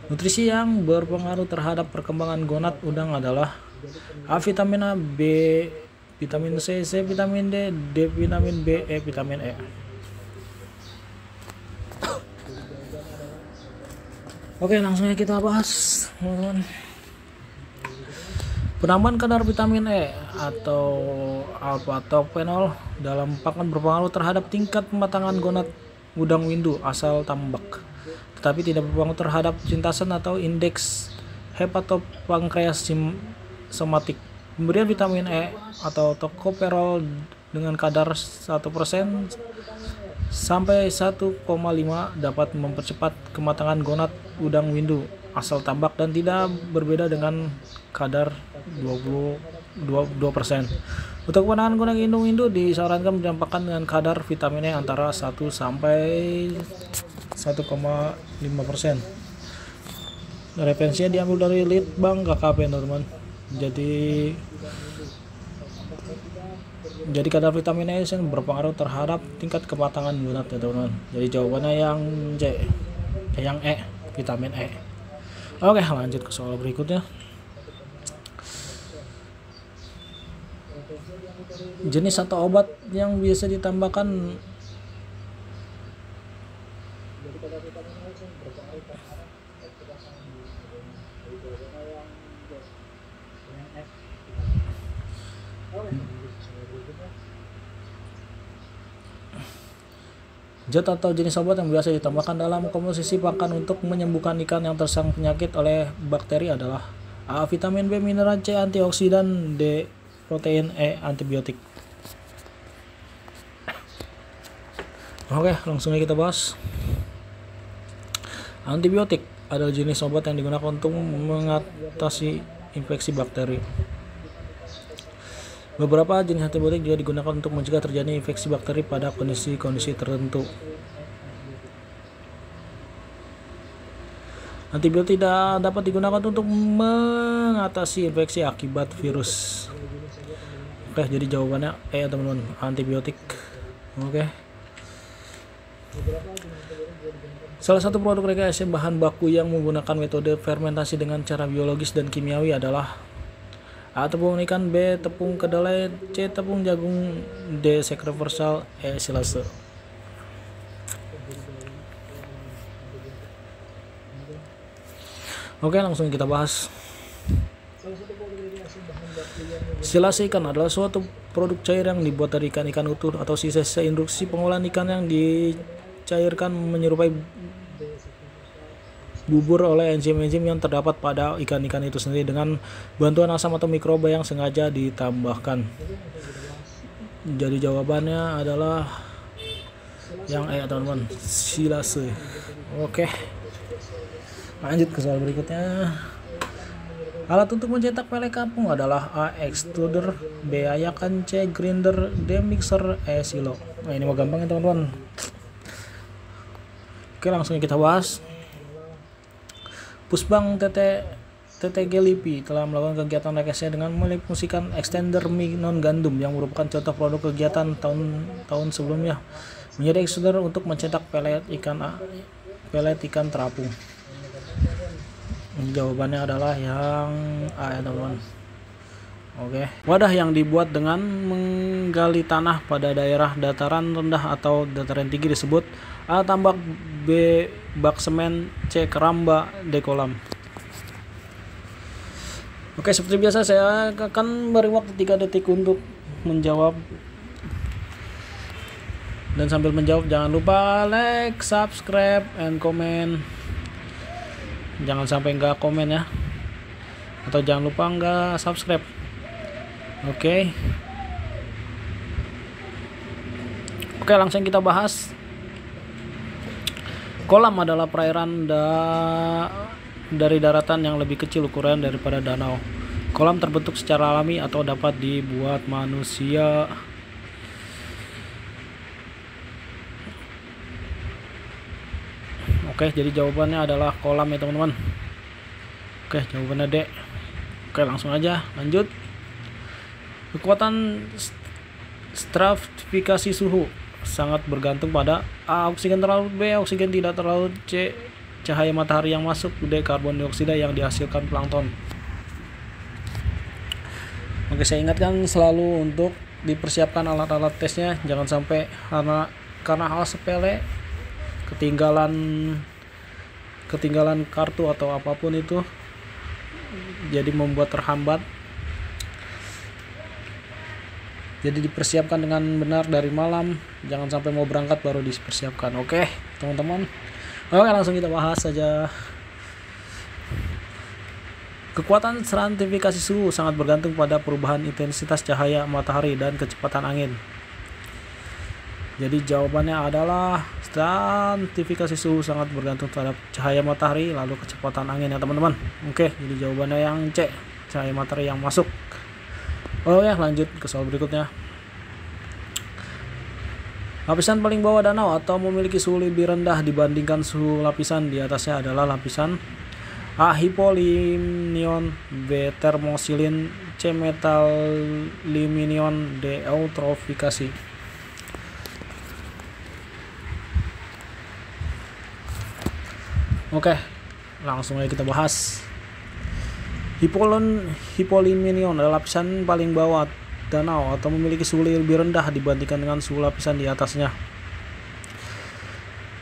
Nutrisi yang berpengaruh terhadap perkembangan gonad udang adalah A. vitamin A, B. vitamin C, C. vitamin D, D. vitamin B, E. vitamin E. Oke, langsung aja kita bahas teman-teman. Penambahan kadar vitamin E atau alpha-tocophenol dalam pakan berpengaruh terhadap tingkat pematangan gonad udang windu asal tambak, tetapi tidak berpengaruh terhadap sintasen atau indeks hepatopankreas somatik. Pemberian vitamin E atau tocopherol dengan kadar 1% sampai 1,5 dapat mempercepat kematangan gonad udang windu asal tambak dan tidak berbeda dengan kadar 22%. Untuk kemenangan gonad indung windu disarankan mencampakkan dengan kadar vitamin E antara 1 sampai 1,5%. Referensinya diambil dari Litbang KKP, teman-teman. Jadi kadar vitamin E yang berpengaruh terhadap tingkat kematangan gonad ya, teman-teman. Jadi jawabannya yang C, yang E, vitamin E. Oke, lanjut ke soal berikutnya. Jenis atau obat yang biasa ditambahkan zat atau jenis obat yang biasa ditambahkan dalam komposisi pakan untuk menyembuhkan ikan yang terserang penyakit oleh bakteri adalah A. Vitamin B, mineral, C. Antioksidan, D. Protein, E. Antibiotik. Oke, langsung aja kita bahas. Antibiotik adalah jenis obat yang digunakan untuk mengatasi infeksi bakteri. Beberapa jenis antibiotik juga digunakan untuk mencegah terjadi infeksi bakteri pada kondisi-kondisi tertentu. Antibiotik dapat digunakan untuk mengatasi infeksi akibat virus. Oke, jadi jawabannya E, teman-teman, antibiotik. Oke. Salah satu produk rekayasa bahan baku yang menggunakan metode fermentasi dengan cara biologis dan kimiawi adalah A. Tepung ikan, B. Tepung kedelai, C. Tepung jagung, D. Sekreversal, E. silase. Oke, langsung kita bahas. Silase ikan adalah suatu produk cair yang dibuat dari ikan-ikan utuh atau sisa-sisa induksi pengolahan ikan yang dicairkan menyerupai bubur oleh enzim-enzim yang terdapat pada ikan-ikan itu sendiri dengan bantuan asam atau mikroba yang sengaja ditambahkan. Jadi jawabannya adalah yang E, teman-teman, silase. Oke, lanjut ke soal berikutnya. Alat untuk mencetak pele kapung adalah A. extruder, B. ayakan, C. grinder, D. mixer, E. silo. Nah, ini mah gampang ya, teman-teman. Oke, langsung kita bahas. Pusbang TTG LIPI telah melakukan kegiatan rekayasa dengan memfungsikan extender mie non gandum yang merupakan contoh produk kegiatan tahun sebelumnya menjadi extruder untuk mencetak pelet ikan terapung. Jawabannya adalah yang A, ya, teman-teman. Oke. Wadah yang dibuat dengan menggali tanah pada daerah dataran rendah atau dataran tinggi disebut A. tambak, B. bak semen, C. keramba, D. kolam. Oke, seperti biasa saya akan beri waktu 3 detik untuk menjawab. Dan sambil menjawab jangan lupa like, subscribe, and comment. Jangan sampai nggak komen ya, atau jangan lupa nggak subscribe. Oke, langsung kita bahas. Kolam adalah perairan dari daratan yang lebih kecil ukuran daripada danau. Kolam terbentuk secara alami atau dapat dibuat manusia. Oke, jadi jawabannya adalah kolam ya, teman-teman. Oke, jawabannya D. Oke, langsung aja lanjut. Kekuatan stratifikasi suhu sangat bergantung pada A. oksigen terlalu, B. oksigen tidak terlalu, C. cahaya matahari yang masuk, D. karbon dioksida yang dihasilkan plankton. Oke, saya ingatkan selalu untuk dipersiapkan alat-alat tesnya, jangan sampai karena hal sepele ketinggalan kartu atau apapun itu jadi membuat terhambat Jadi dipersiapkan dengan benar dari malam, jangan sampai mau berangkat baru dipersiapkan. Oke, teman-teman. Oke, langsung kita bahas saja. Kekuatan stratifikasi suhu sangat bergantung pada perubahan intensitas cahaya matahari dan kecepatan angin. Jadi jawabannya adalah stratifikasi suhu sangat bergantung terhadap cahaya matahari lalu kecepatan angin ya teman-teman. Oke, jadi jawabannya yang C, cahaya matahari yang masuk. Oh ya, lanjut ke soal berikutnya. Lapisan paling bawah danau atau memiliki suhu lebih rendah dibandingkan suhu lapisan di atasnya adalah lapisan A. Hipolimnion, B. Termosilin, C. Metalimnion, D. Eutrofikasi. Oke, langsung aja kita bahas. Hipolimnion adalah lapisan paling bawah danau atau memiliki suhu lebih rendah dibandingkan dengan suhu lapisan di atasnya.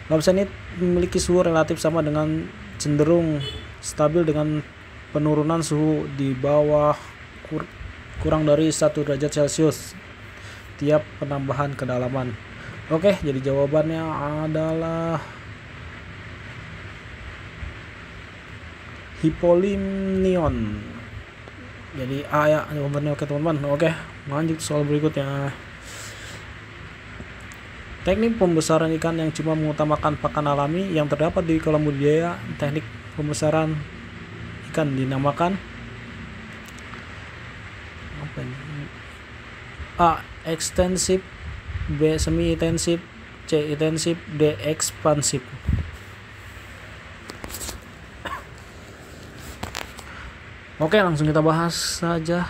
Lapisan ini memiliki suhu relatif sama dengan cenderung stabil dengan penurunan suhu di bawah kurang dari 1 derajat Celcius tiap penambahan kedalaman. Oke, jadi jawabannya adalah Hipolimnion. Jadi A ya jawabannya. Oke teman-teman. Oke, lanjut soal berikutnya. Teknik pembesaran ikan yang cuma mengutamakan pakan alami yang terdapat di kolam budidaya. Teknik pembesaran ikan dinamakan apa ini? A. Ekstensif, B. Semi intensif, C. Intensif, D. Ekspansif. Oke, langsung kita bahas saja.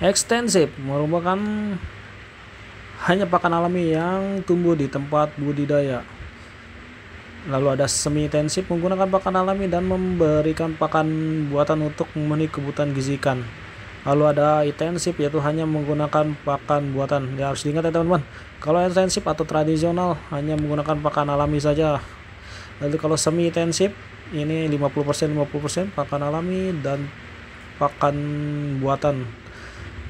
Ekstensif merupakan hanya pakan alami yang tumbuh di tempat budidaya. Lalu ada semi intensif menggunakan pakan alami dan memberikan pakan buatan untuk memenuhi kebutuhan gizi ikan. Lalu ada intensif yaitu hanya menggunakan pakan buatan. Ya, harus diingat ya teman-teman. Kalau intensif atau tradisional hanya menggunakan pakan alami saja. Lalu kalau semi intensif ini 50% pakan alami dan pakan buatan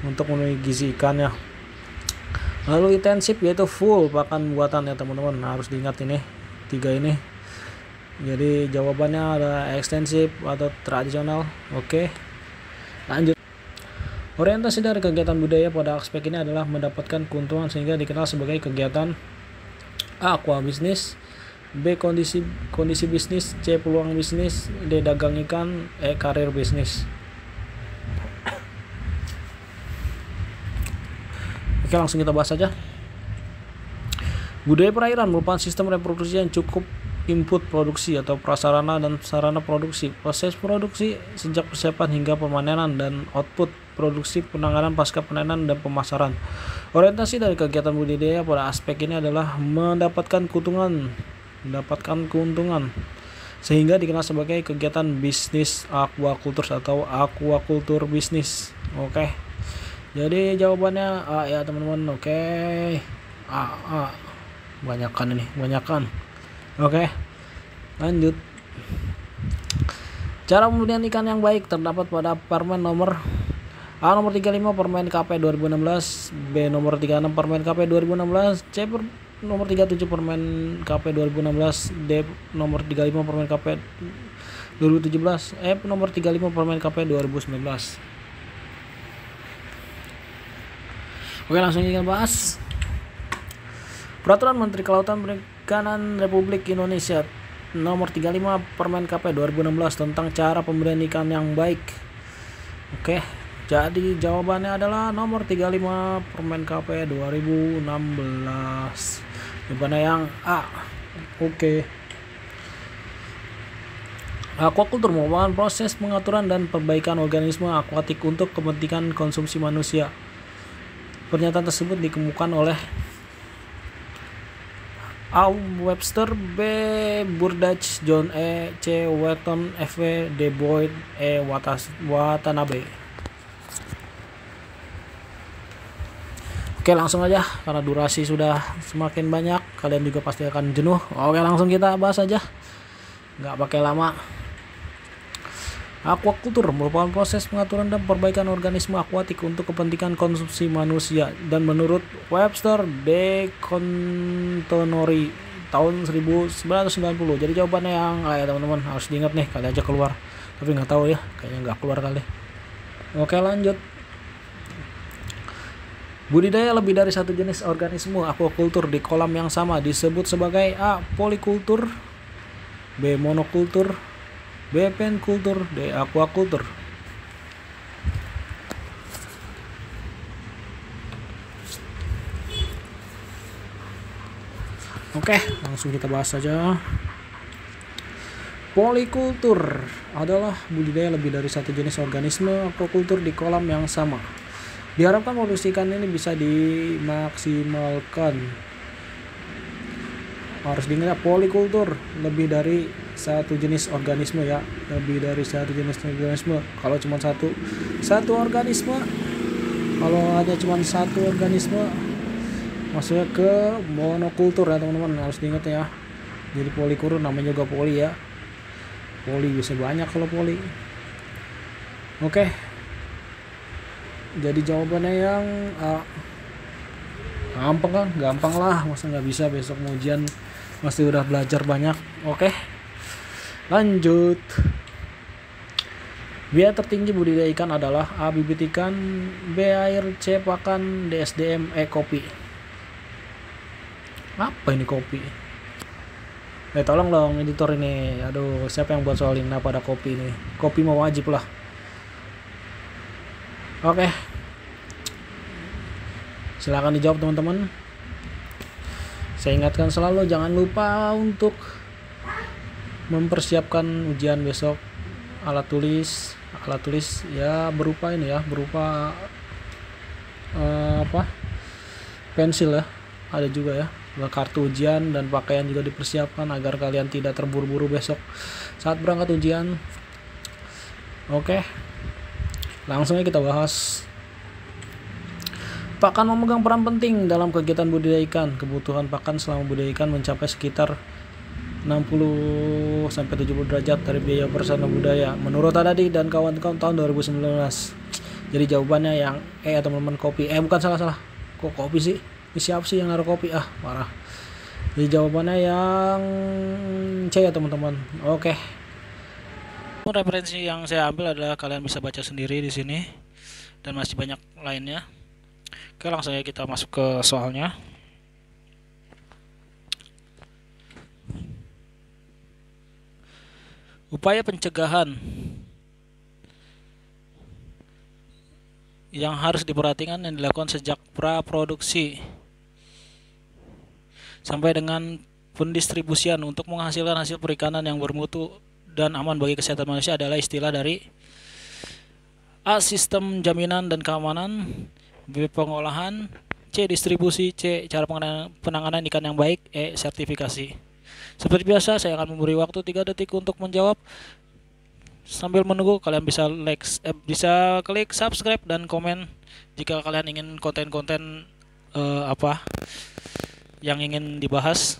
untuk memenuhi gizi ikannya. Lalu intensif yaitu full pakan buatan ya teman-teman, harus diingat ini 3 ini. Jadi jawabannya ada ekstensif atau tradisional. Oke, lanjut. Orientasi dari kegiatan budaya pada aspek ini adalah mendapatkan keuntungan sehingga dikenal sebagai kegiatan A. Aquabisnis, B. Kondisi bisnis, C. Peluang bisnis, D. Dagang ikan, E. Karir bisnis. Oke, langsung kita bahas saja. Budaya perairan merupakan sistem reproduksi yang cukup input produksi atau prasarana dan sarana produksi, proses produksi sejak persiapan hingga pemanenan dan output produksi, penanganan pasca panenan dan pemasaran. Orientasi dari kegiatan budidaya pada aspek ini adalah mendapatkan keuntungan sehingga dikenal sebagai kegiatan bisnis aquaculture atau aquaculture bisnis. Oke, jadi jawabannya A ya teman-teman. Oke, A. Banyakan. Oke, lanjut. Cara pembudidayaan ikan yang baik terdapat pada Permen nomor A nomor 35 Permen KP 2016, B nomor 36 Permen KP 2016, C nomor 37 Permen KP 2016, D nomor 35 Permen KP 2017, E nomor 35 Permen KP 2019. Oke, langsung kita bahas. Peraturan Menteri Kelautan Perikanan Republik Indonesia nomor 35 Permen KP 2016 tentang cara pembudidayaan ikan yang baik. Oke, jadi jawabannya adalah nomor 35 Permen KP 2016. Jawabannya yang A. Oke. Aquaculture merupakan proses pengaturan dan perbaikan organisme akuatik untuk kepentingan konsumsi manusia. Pernyataan tersebut dikemukakan oleh A. Webster, B. Burdach, John E. C. Wetton, F. D. Boyd, E. Watanabe. Oke, langsung aja karena durasi sudah semakin banyak, kalian juga pasti akan jenuh. Oke, langsung kita bahas aja, nggak pakai lama. Aquaculture merupakan proses pengaturan dan perbaikan organisme akuatik untuk kepentingan konsumsi manusia, dan menurut Webster Dictionary tahun 1990. Jadi jawabannya yang ya teman-teman harus diingat nih, kali aja keluar, tapi nggak tahu ya, kayaknya nggak keluar kali. Oke, lanjut. Budidaya lebih dari satu jenis organisme aquaculture di kolam yang sama disebut sebagai A. Polikultur, B. Monokultur, B. Penkultur, D. Aquaculture. Oke, langsung kita bahas saja. Polikultur adalah budidaya lebih dari satu jenis organisme aquaculture di kolam yang sama. Diharapkan produksi ikan ini bisa dimaksimalkan. Harus diingat, polikultur lebih dari satu jenis organisme ya, lebih dari satu jenis organisme. Kalau cuma satu organisme, kalau ada cuma satu organisme, maksudnya ke monokultur ya teman-teman, harus diingat ya. Jadi polikultur namanya juga poli ya, poli bisa banyak kalau poli. Oke, jadi jawabannya yang gampang kan? Gampang lah, masa nggak bisa, besok mau ujian pasti udah belajar banyak. Oke, lanjut. Biaya tertinggi budidaya ikan adalah A. Bibit ikan, B. air, C. pakan, D. SDM, E. kopi. Apa ini kopi? Tolong dong editor ini. Aduh, siapa yang buat soal ini? Kenapa ada kopi ini? Kopi mau wajib lah. Oke, silakan dijawab teman-teman. Saya ingatkan selalu, jangan lupa untuk mempersiapkan ujian besok. Alat tulis ya berupa ini ya, berupa pensil ya, ada juga ya, kartu ujian dan pakaian juga dipersiapkan agar kalian tidak terburu-buru besok saat berangkat ujian. Oke, langsung aja kita bahas. Pakan memegang peran penting dalam kegiatan budidaya ikan. Kebutuhan pakan selama budidaya ikan mencapai sekitar 60-70 derajat dari biaya operasional budaya menurut Adadi dan kawan-kawan tahun 2019. Jadi jawabannya yang E ya teman-teman, kopi. Bukan, salah. Kok kopi sih? Ini siapa sih yang naruh kopi? Parah. Jadi jawabannya yang C ya teman-teman. Oke. Referensi yang saya ambil adalah, kalian bisa baca sendiri di sini dan masih banyak lainnya. Oke, langsung aja kita masuk ke soalnya. Upaya pencegahan yang harus diperhatikan yang dilakukan sejak praproduksi sampai dengan pendistribusian untuk menghasilkan hasil perikanan yang bermutu dan aman bagi kesehatan manusia adalah istilah dari A. Sistem jaminan dan keamanan, B. Pengolahan, C. Distribusi, C. Cara penanganan ikan yang baik, E. Sertifikasi. Seperti biasa, saya akan memberi waktu 3 detik untuk menjawab. Sambil menunggu, kalian bisa klik subscribe dan komen jika kalian ingin konten-konten apa yang ingin dibahas.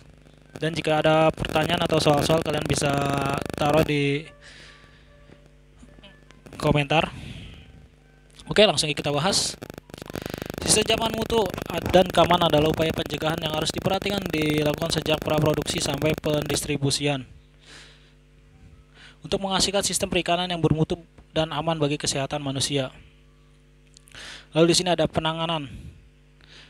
Dan jika ada pertanyaan atau soal-soal, kalian bisa taruh di komentar. Oke, langsung kita bahas. Sistem jaminan mutu dan keamanan adalah upaya pencegahan yang harus dilakukan sejak praproduksi sampai pendistribusian untuk menghasilkan sistem perikanan yang bermutu dan aman bagi kesehatan manusia. Lalu di sini ada penanganan.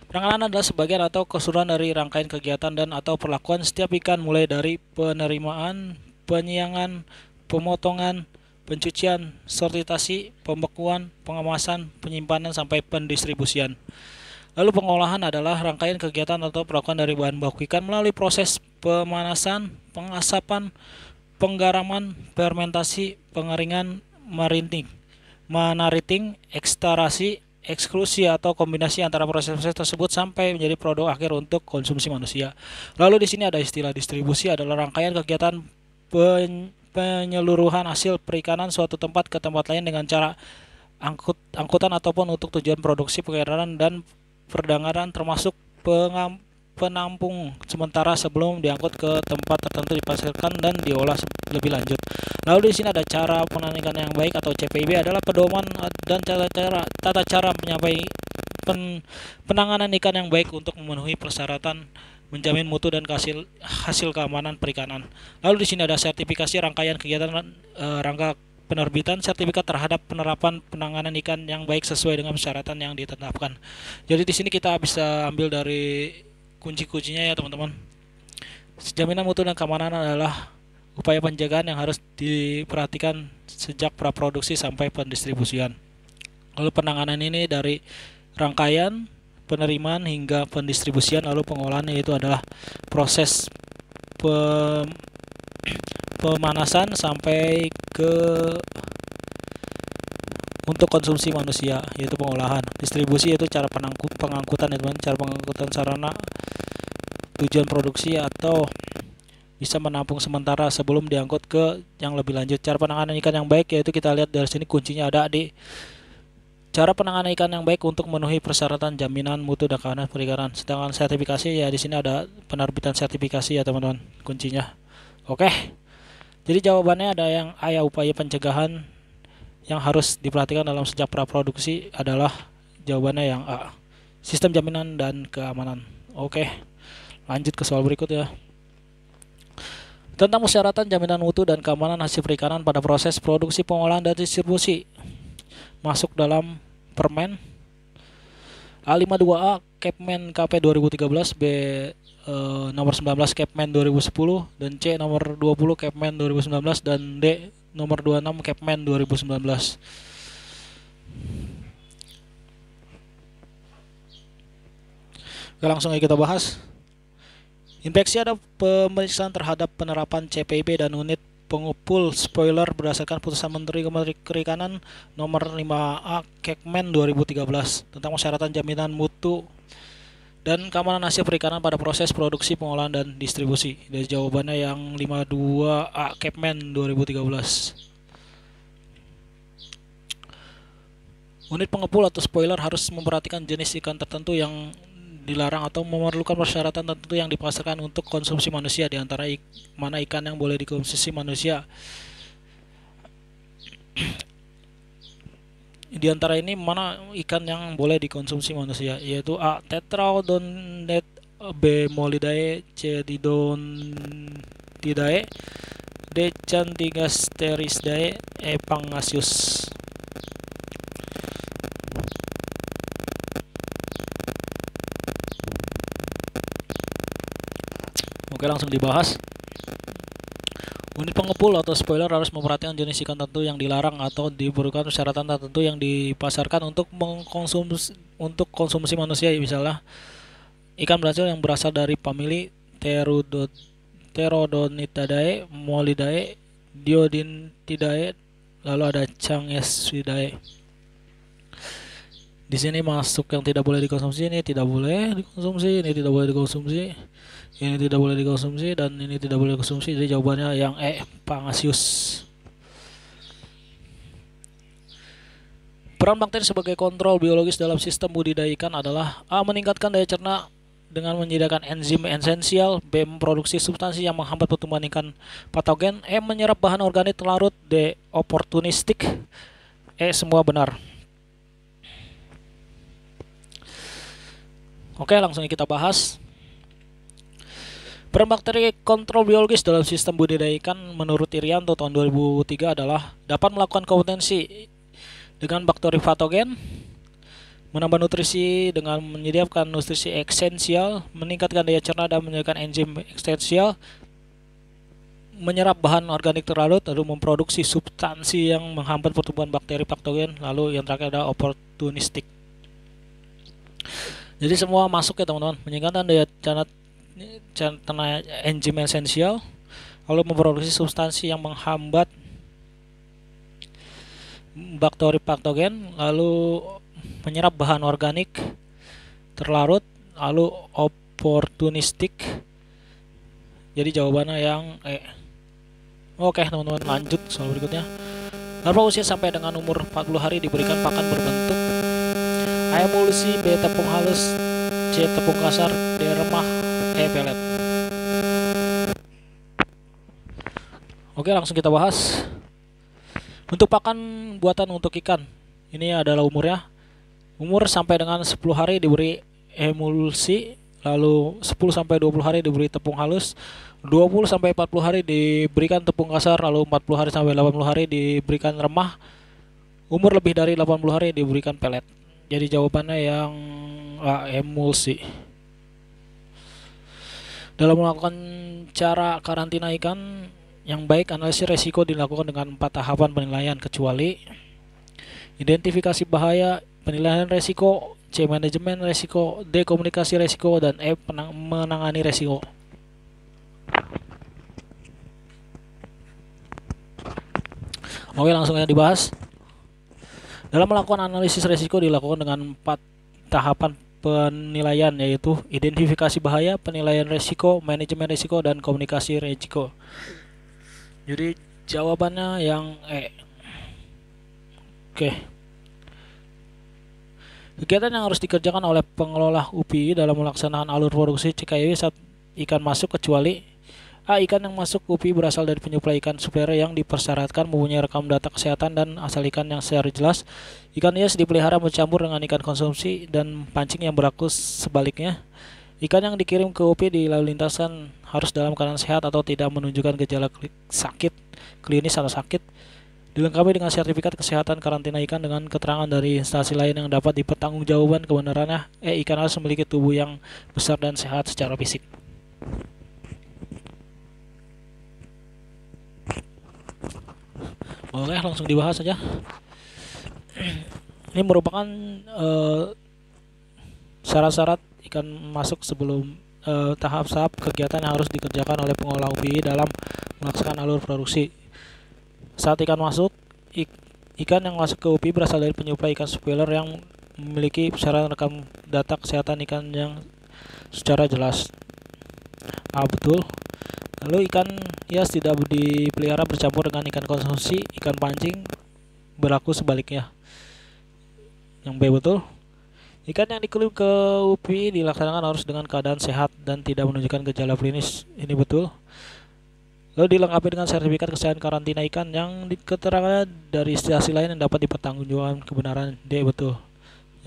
Penanganan adalah sebagian atau keseluruhan dari rangkaian kegiatan dan atau perlakuan setiap ikan, mulai dari penerimaan, penyiangan, pemotongan, pencucian, sortasi, pembekuan, pengemasan, penyimpanan, sampai pendistribusian. Lalu pengolahan adalah rangkaian kegiatan atau perlakuan dari bahan baku ikan melalui proses pemanasan, pengasapan, penggaraman, fermentasi, pengeringan, manariting, ekstrasi, eksklusi atau kombinasi antara proses-proses tersebut sampai menjadi produk akhir untuk konsumsi manusia. Lalu di sini ada istilah distribusi adalah rangkaian kegiatan penyeluruhan hasil perikanan suatu tempat ke tempat lain dengan cara angkutan ataupun untuk tujuan produksi, pengedaran dan perdagangan, termasuk penampung sementara sebelum diangkut ke tempat tertentu dipasarkan dan diolah lebih lanjut. Lalu di sini ada cara penanganan ikan yang baik atau CPIB adalah pedoman dan tata cara penanganan ikan yang baik untuk memenuhi persyaratan menjamin mutu dan hasil keamanan perikanan. Lalu di sini ada sertifikasi rangkaian kegiatan rangka penerbitan sertifikat terhadap penerapan penanganan ikan yang baik sesuai dengan persyaratan yang ditetapkan. Jadi di sini kita bisa ambil dari kunci-kuncinya ya teman-teman. Jaminan mutu dan keamanan adalah upaya penjagaan yang harus diperhatikan sejak praproduksi sampai pendistribusian. Lalu penanganan ini dari rangkaian, penerimaan hingga pendistribusian, lalu pengolahan, yaitu adalah proses pemanasan sampai ke untuk konsumsi manusia, yaitu pengolahan. Distribusi yaitu cara pengangkutan ya teman, cara pengangkutan sarana tujuan produksi atau bisa menampung sementara sebelum diangkut ke yang lebih lanjut. Cara penanganan ikan yang baik yaitu kita lihat dari sini kuncinya ada di cara penanganan ikan yang baik untuk memenuhi persyaratan jaminan mutu dan keamanan perikanan. Sedangkan sertifikasi ya di sini ada penerbitan sertifikasi ya teman-teman, kuncinya. Oke. Jadi jawabannya ada yang A ya, upaya pencegahan yang harus diperhatikan dalam sejak praproduksi adalah jawabannya yang A. Sistem jaminan dan keamanan. Oke. Lanjut ke soal berikut ya. Tentang persyaratan jaminan mutu dan keamanan hasil perikanan pada proses produksi, pengolahan dan distribusi. Masuk dalam permen A52A Kepmen KP 2013, B nomor 19 Kepmen 2010, dan C nomor 20 Kepmen 2019, dan D nomor 26 Kepmen 2019. Oke, langsung aja kita bahas. Inspeksi ada pemeriksaan terhadap penerapan CPIB dan unit pengepul spoiler berdasarkan putusan Menteri Perikanan nomor 5A Kepmen 2013 tentang persyaratan jaminan mutu dan keamanan hasil perikanan pada proses produksi, pengolahan dan distribusi. Dari jawabannya yang 52A Kepmen 2013. Unit pengepul atau spoiler harus memperhatikan jenis ikan tertentu yang dilarang atau memerlukan persyaratan tertentu yang dipasarkan untuk konsumsi manusia, di antara mana ikan yang boleh dikonsumsi manusia. Di antara ini mana ikan yang boleh dikonsumsi manusia, yaitu A. Tetraodontidae, B. Molidae, C. Didontidae, D. Cantigasteridae, E. Pangasius. Oke, langsung dibahas. Unit pengepul atau spoiler harus memperhatikan jenis ikan tertentu yang dilarang atau diberikan persyaratan tertentu yang dipasarkan untuk konsumsi manusia. Misalnya ikan berhasil yang berasal dari famili Pterodontidae, Molidae, Diodontidae, lalu ada Changesidae. Di sini masuk yang tidak boleh dikonsumsi, ini tidak boleh dikonsumsi, ini tidak boleh dikonsumsi, ini tidak boleh dikonsumsi, dan ini tidak boleh dikonsumsi. Jadi jawabannya yang E, Pangasius. Peran bakteri sebagai kontrol biologis dalam sistem budidaya ikan adalah A. Meningkatkan daya cerna dengan menyediakan enzim esensial, B. Memproduksi substansi yang menghambat pertumbuhan ikan patogen, E. Menyerap bahan organik terlarut, D. Oportunistik, E. Semua benar. Oke, langsung kita bahas. Peran bakteri kontrol biologis dalam sistem budidaya ikan menurut Irianto tahun 2003 adalah dapat melakukan kompetensi dengan bakteri patogen, menambah nutrisi dengan menyediakan nutrisi esensial, meningkatkan daya cerna dan menyediakan enzim esensial, menyerap bahan organik terlarut, lalu memproduksi substansi yang menghambat pertumbuhan bakteri patogen, lalu yang terakhir adalah oportunistik. Jadi semua masuk ya teman-teman, meningkatkan daya cerna enzim esensial, lalu memproduksi substansi yang menghambat bakteri patogen, lalu menyerap bahan organik terlarut, lalu oportunistik. Jadi jawabannya yang E. Oke teman-teman, lanjut soal berikutnya. Larva usia sampai dengan umur 40 hari diberikan pakan berbentuk A. Emulsi, B. Tepung halus, C. Tepung kasar, D. Remah pelet. Oke, langsung kita bahas. Untuk pakan buatan untuk ikan, ini adalah umurnya. Umur sampai dengan 10 hari diberi emulsi, lalu 10 sampai 20 hari diberi tepung halus, 20 sampai 40 hari diberikan tepung kasar, lalu 40 hari sampai 80 hari diberikan remah. Umur lebih dari 80 hari diberikan pelet. Jadi jawabannya yang emulsi. Dalam melakukan cara karantina ikan yang baik, analisis resiko dilakukan dengan 4 tahapan penilaian, kecuali identifikasi bahaya, penilaian resiko, C. manajemen resiko, D. komunikasi resiko, dan E. menangani resiko. Oke, langsung aja dibahas. Dalam melakukan analisis resiko dilakukan dengan 4 tahapan penilaian, yaitu identifikasi bahaya, penilaian resiko, manajemen resiko, dan komunikasi resiko. Jadi jawabannya yang E. Oke. Kegiatan yang harus dikerjakan oleh pengelola UPI dalam melaksanakan alur produksi CKIB saat ikan masuk, kecuali A. ikan yang masuk UPI berasal dari penyuplai ikan supplier yang dipersyaratkan mempunyai rekam data kesehatan dan asal ikan yang secara jelas. Ikan hias dipelihara bercampur dengan ikan konsumsi dan pancing yang berlaku sebaliknya. Ikan yang dikirim ke UPI di lalu lintasan harus dalam keadaan sehat atau tidak menunjukkan gejala sakit, klinis atau sakit. Dilengkapi dengan sertifikat kesehatan karantina ikan dengan keterangan dari instansi lain yang dapat dipertanggungjawabkan kebenarannya. Ikan harus memiliki tubuh yang besar dan sehat secara fisik. Oke, langsung dibahas saja. Ini merupakan syarat-syarat ikan masuk sebelum tahap-tahap kegiatan yang harus dikerjakan oleh pengelola UPI dalam melaksanakan alur produksi. Saat ikan masuk, ikan yang masuk ke UPI berasal dari penyuplai ikan spoiler yang memiliki syarat rekam data kesehatan ikan yang secara jelas. Betul. Lalu ikan hias tidak dipelihara bercampur dengan ikan konsumsi, ikan pancing berlaku sebaliknya. Yang B betul. Ikan yang dikirim ke UPI dilaksanakan harus dengan keadaan sehat dan tidak menunjukkan gejala klinis. Ini betul. Lalu dilengkapi dengan sertifikat kesehatan karantina ikan yang keterangannya dari instansi lain yang dapat dipertanggungjawabkan kebenaran. D betul.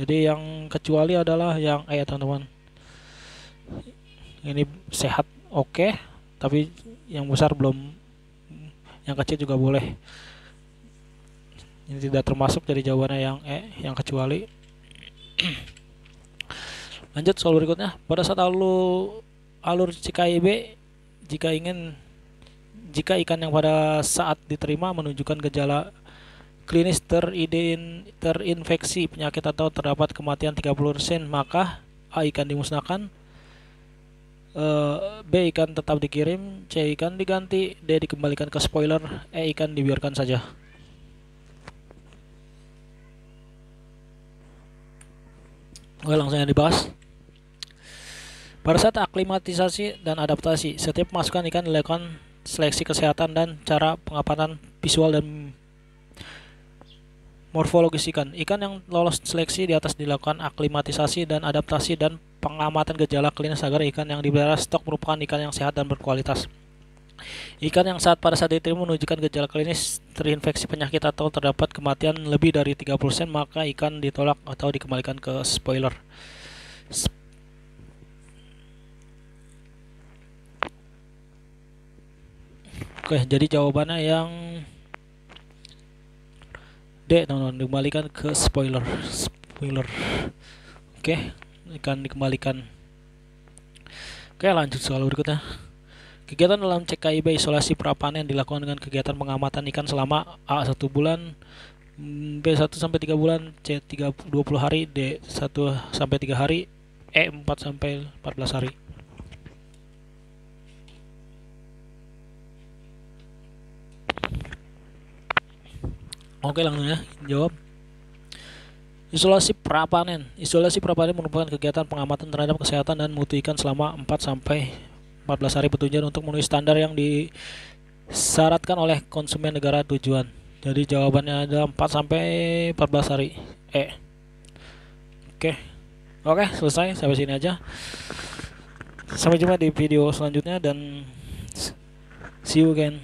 Jadi yang kecuali adalah yang E, teman-teman. Ini sehat oke, tapi yang besar belum, yang kecil juga boleh. Ini tidak termasuk, dari jawabannya yang E, yang kecuali. Lanjut soal berikutnya. Pada saat alur CKIB, jika ikan yang pada saat diterima menunjukkan gejala klinis terinfeksi penyakit atau terdapat kematian 30%, maka A. ikan dimusnahkan, B. ikan tetap dikirim, C. ikan diganti, D. dikembalikan ke spoiler, E. ikan dibiarkan saja. Oke, langsung yang dibahas. Pada saat aklimatisasi dan adaptasi, setiap masukan ikan dilakukan seleksi kesehatan dan cara pengamatan visual dan morfologis ikan. Ikan yang lolos seleksi di atas dilakukan aklimatisasi dan adaptasi dan pengamatan gejala klinis agar ikan yang dipelihara stok merupakan ikan yang sehat dan berkualitas. Ikan yang pada saat diterima menunjukkan gejala klinis terinfeksi penyakit atau terdapat kematian lebih dari 30%, maka ikan ditolak atau dikembalikan ke spoiler. Oke, jadi jawabannya yang D, teman-teman, dikembalikan ke spoiler. Oke, ikan dikembalikan. Oke, lanjut soal berikutnya. Kegiatan dalam CKIB isolasi prapanen dilakukan dengan kegiatan pengamatan ikan selama A. 1 bulan, B. 1 sampai 3 bulan, C. 20 hari, D. 1 sampai 3 hari, E. 4 sampai 14 hari. Oke, langsung ya jawab. Isolasi prapanen. Isolasi prapanen merupakan kegiatan pengamatan terhadap kesehatan dan mutu ikan selama 4 sampai 14 hari bertujuan untuk memenuhi standar yang disyaratkan oleh konsumen negara tujuan. Jadi jawabannya ada 4 sampai 14 hari. Oke, selesai sampai sini aja. Sampai jumpa di video selanjutnya dan see you again.